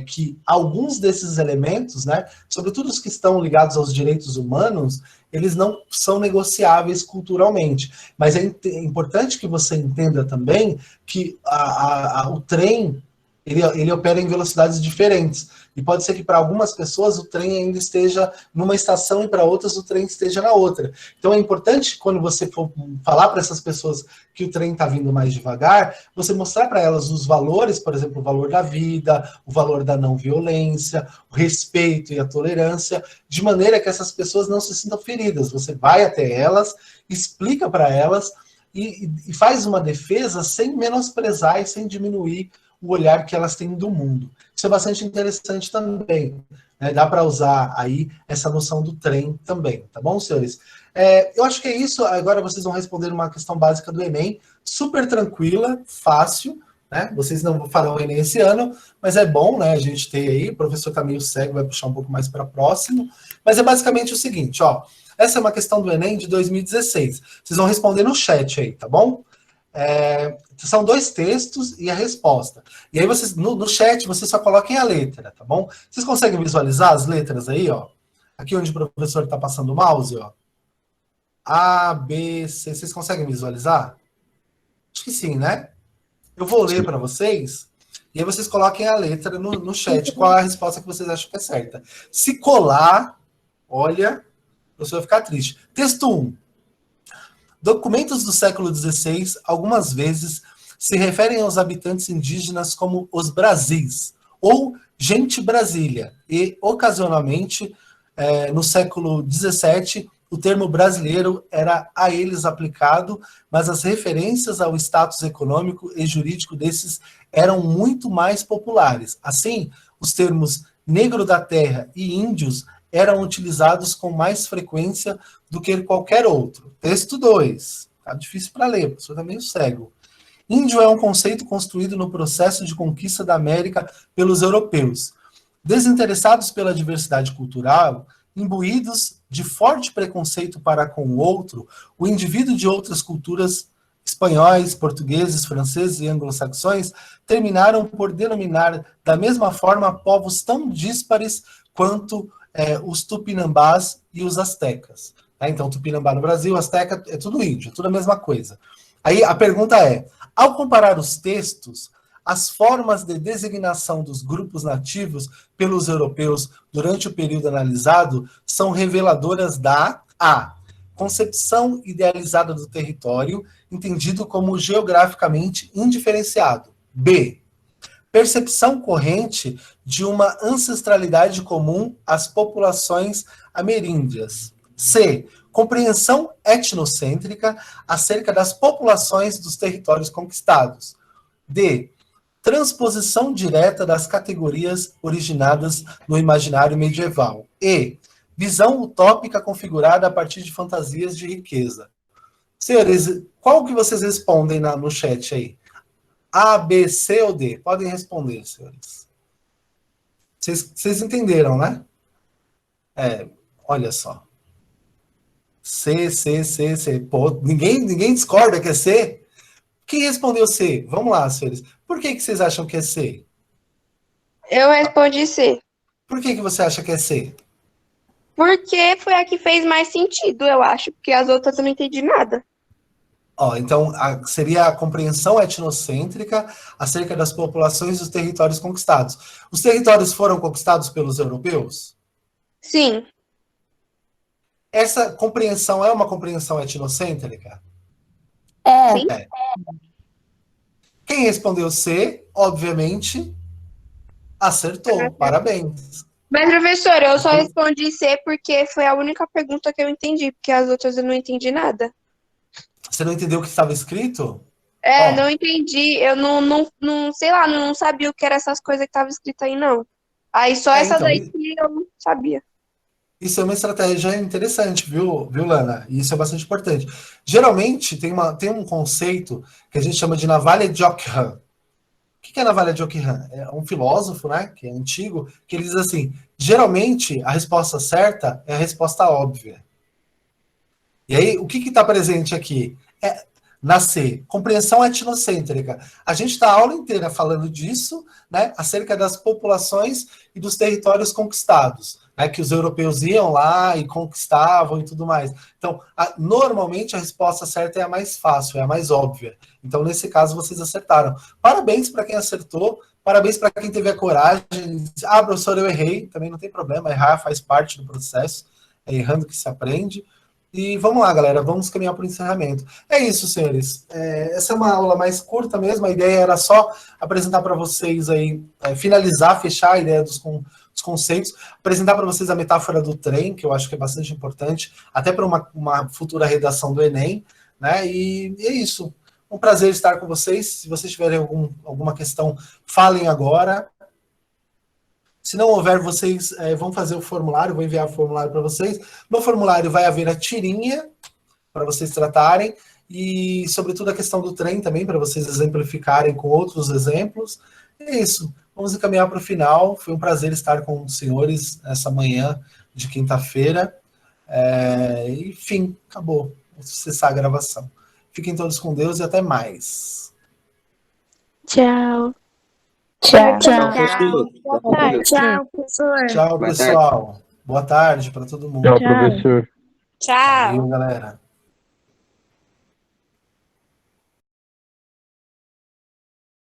que alguns desses elementos, né, sobretudo os que estão ligados aos direitos humanos, eles não são negociáveis culturalmente. Mas é importante que você entenda também que o trem ele opera em velocidades diferentes. E pode ser que para algumas pessoas o trem ainda esteja numa estação e para outras o trem esteja na outra. Então é importante, quando você for falar para essas pessoas que o trem está vindo mais devagar, você mostrar para elas os valores, por exemplo, o valor da vida, o valor da não violência, o respeito e a tolerância, de maneira que essas pessoas não se sintam feridas. Você vai até elas, explica para elas e faz uma defesa sem menosprezar e sem diminuir o olhar que elas têm do mundo. Isso é bastante interessante também. Né? Dá para usar aí essa noção do trem também, tá bom, senhores? Eu acho que é isso. Agora vocês vão responder uma questão básica do Enem, super tranquila, fácil, né? Vocês não farão o Enem esse ano, mas é bom, né, a gente ter aí, o professor tá meio cego, vai puxar um pouco mais para próximo, mas é basicamente o seguinte, ó, essa é uma questão do Enem de 2016. Vocês vão responder no chat aí, tá bom? São 2 textos e a resposta. E aí vocês, no chat, vocês só coloquem a letra, tá bom? Vocês conseguem visualizar as letras aí, ó? Aqui onde o professor está passando o mouse, ó. A, B, C. Vocês conseguem visualizar? Acho que sim, né? Eu vou ler para vocês, e aí vocês coloquem a letra no chat. Qual é a resposta que vocês acham que é certa? Se colar, olha, o professor vai ficar triste. Texto 1. Documentos do século XVI, algumas vezes, se referem aos habitantes indígenas como os Brasis, ou gente Brasília, e, ocasionalmente, no século XVII, o termo brasileiro era a eles aplicado, mas as referências ao status econômico e jurídico desses eram muito mais populares. Assim, os termos negro da terra e índios eram utilizados com mais frequência do que qualquer outro. Texto 2. Tá difícil para ler, o professor está meio cego. Índio é um conceito construído no processo de conquista da América pelos europeus. Desinteressados pela diversidade cultural, imbuídos de forte preconceito para com o outro, o indivíduo de outras culturas, espanhóis, portugueses, franceses e anglo-saxões, terminaram por denominar da mesma forma povos tão díspares quanto os tupinambás e os astecas. Tá? Então, Tupinambá no Brasil, Asteca é tudo índio, é tudo a mesma coisa. Aí a pergunta é, ao comparar os textos, as formas de designação dos grupos nativos pelos europeus durante o período analisado são reveladoras da A. Concepção idealizada do território, entendido como geograficamente indiferenciado. B. Percepção corrente de uma ancestralidade comum às populações ameríndias. C. Compreensão etnocêntrica acerca das populações dos territórios conquistados. D. Transposição direta das categorias originadas no imaginário medieval. E. Visão utópica configurada a partir de fantasias de riqueza. Senhores, qual que vocês respondem no chat aí? A, B, C ou D? Podem responder, senhores. Vocês entenderam, né? Olha só. C. Pô, ninguém discorda que é C? Quem respondeu C? Vamos lá, senhores. Por que vocês acham que é C? Eu respondi C. Por que você acha que é C? Porque foi a que fez mais sentido, eu acho. Porque as outras eu não entendi nada. Então, seria a compreensão etnocêntrica acerca das populações dos territórios conquistados. Os territórios foram conquistados pelos europeus? Sim. Essa compreensão é uma compreensão etnocêntrica? Sim. Quem respondeu C, obviamente, acertou. Parabéns. Mas, professor, eu só respondi C porque foi a única pergunta que eu entendi. Porque as outras eu não entendi nada. Você não entendeu o que estava escrito? Não entendi. Eu não sei lá, não sabia o que eram essas coisas que estavam escritas aí, não. Aí só essa então, daí que eu não sabia. Isso é uma estratégia interessante, viu, Lana? E isso é bastante importante. Geralmente, tem um conceito que a gente chama de navalha de Ockham. O que é a navalha de Ockham? É um filósofo, né, que é antigo, que ele diz assim, geralmente, a resposta certa é a resposta óbvia. E aí, o que está presente aqui? Na C, compreensão etnocêntrica. A gente está a aula inteira falando disso, né, acerca das populações e dos territórios conquistados, né, que os europeus iam lá e conquistavam e tudo mais. Então, normalmente a resposta certa é a mais fácil, é a mais óbvia. Então, nesse caso, vocês acertaram. Parabéns para quem acertou, parabéns para quem teve a coragem. Professor, eu errei, também não tem problema, errar faz parte do processo, é errando que se aprende. E vamos lá, galera, vamos caminhar para o encerramento. É isso, senhores. Essa é uma aula mais curta mesmo, a ideia era só apresentar para vocês aí, finalizar, fechar a ideia dos conceitos, apresentar para vocês a metáfora do trem, que eu acho que é bastante importante, até para uma futura redação do Enem, né? E é isso. Um prazer estar com vocês. Se vocês tiverem alguma questão, falem agora. Se não houver, vocês vão fazer o formulário, vou enviar o formulário para vocês. No formulário vai haver a tirinha para vocês tratarem e, sobretudo, a questão do trem também, para vocês exemplificarem com outros exemplos. É isso. Vamos encaminhar para o final. Foi um prazer estar com os senhores essa manhã de quinta-feira. Enfim, acabou. Vou cessar a gravação. Fiquem todos com Deus e até mais. Tchau. Tchau. Tchau, professor. Tchau, pessoal. Boa tarde para todo mundo. Tchau, professor. Tchau. Valeu, galera.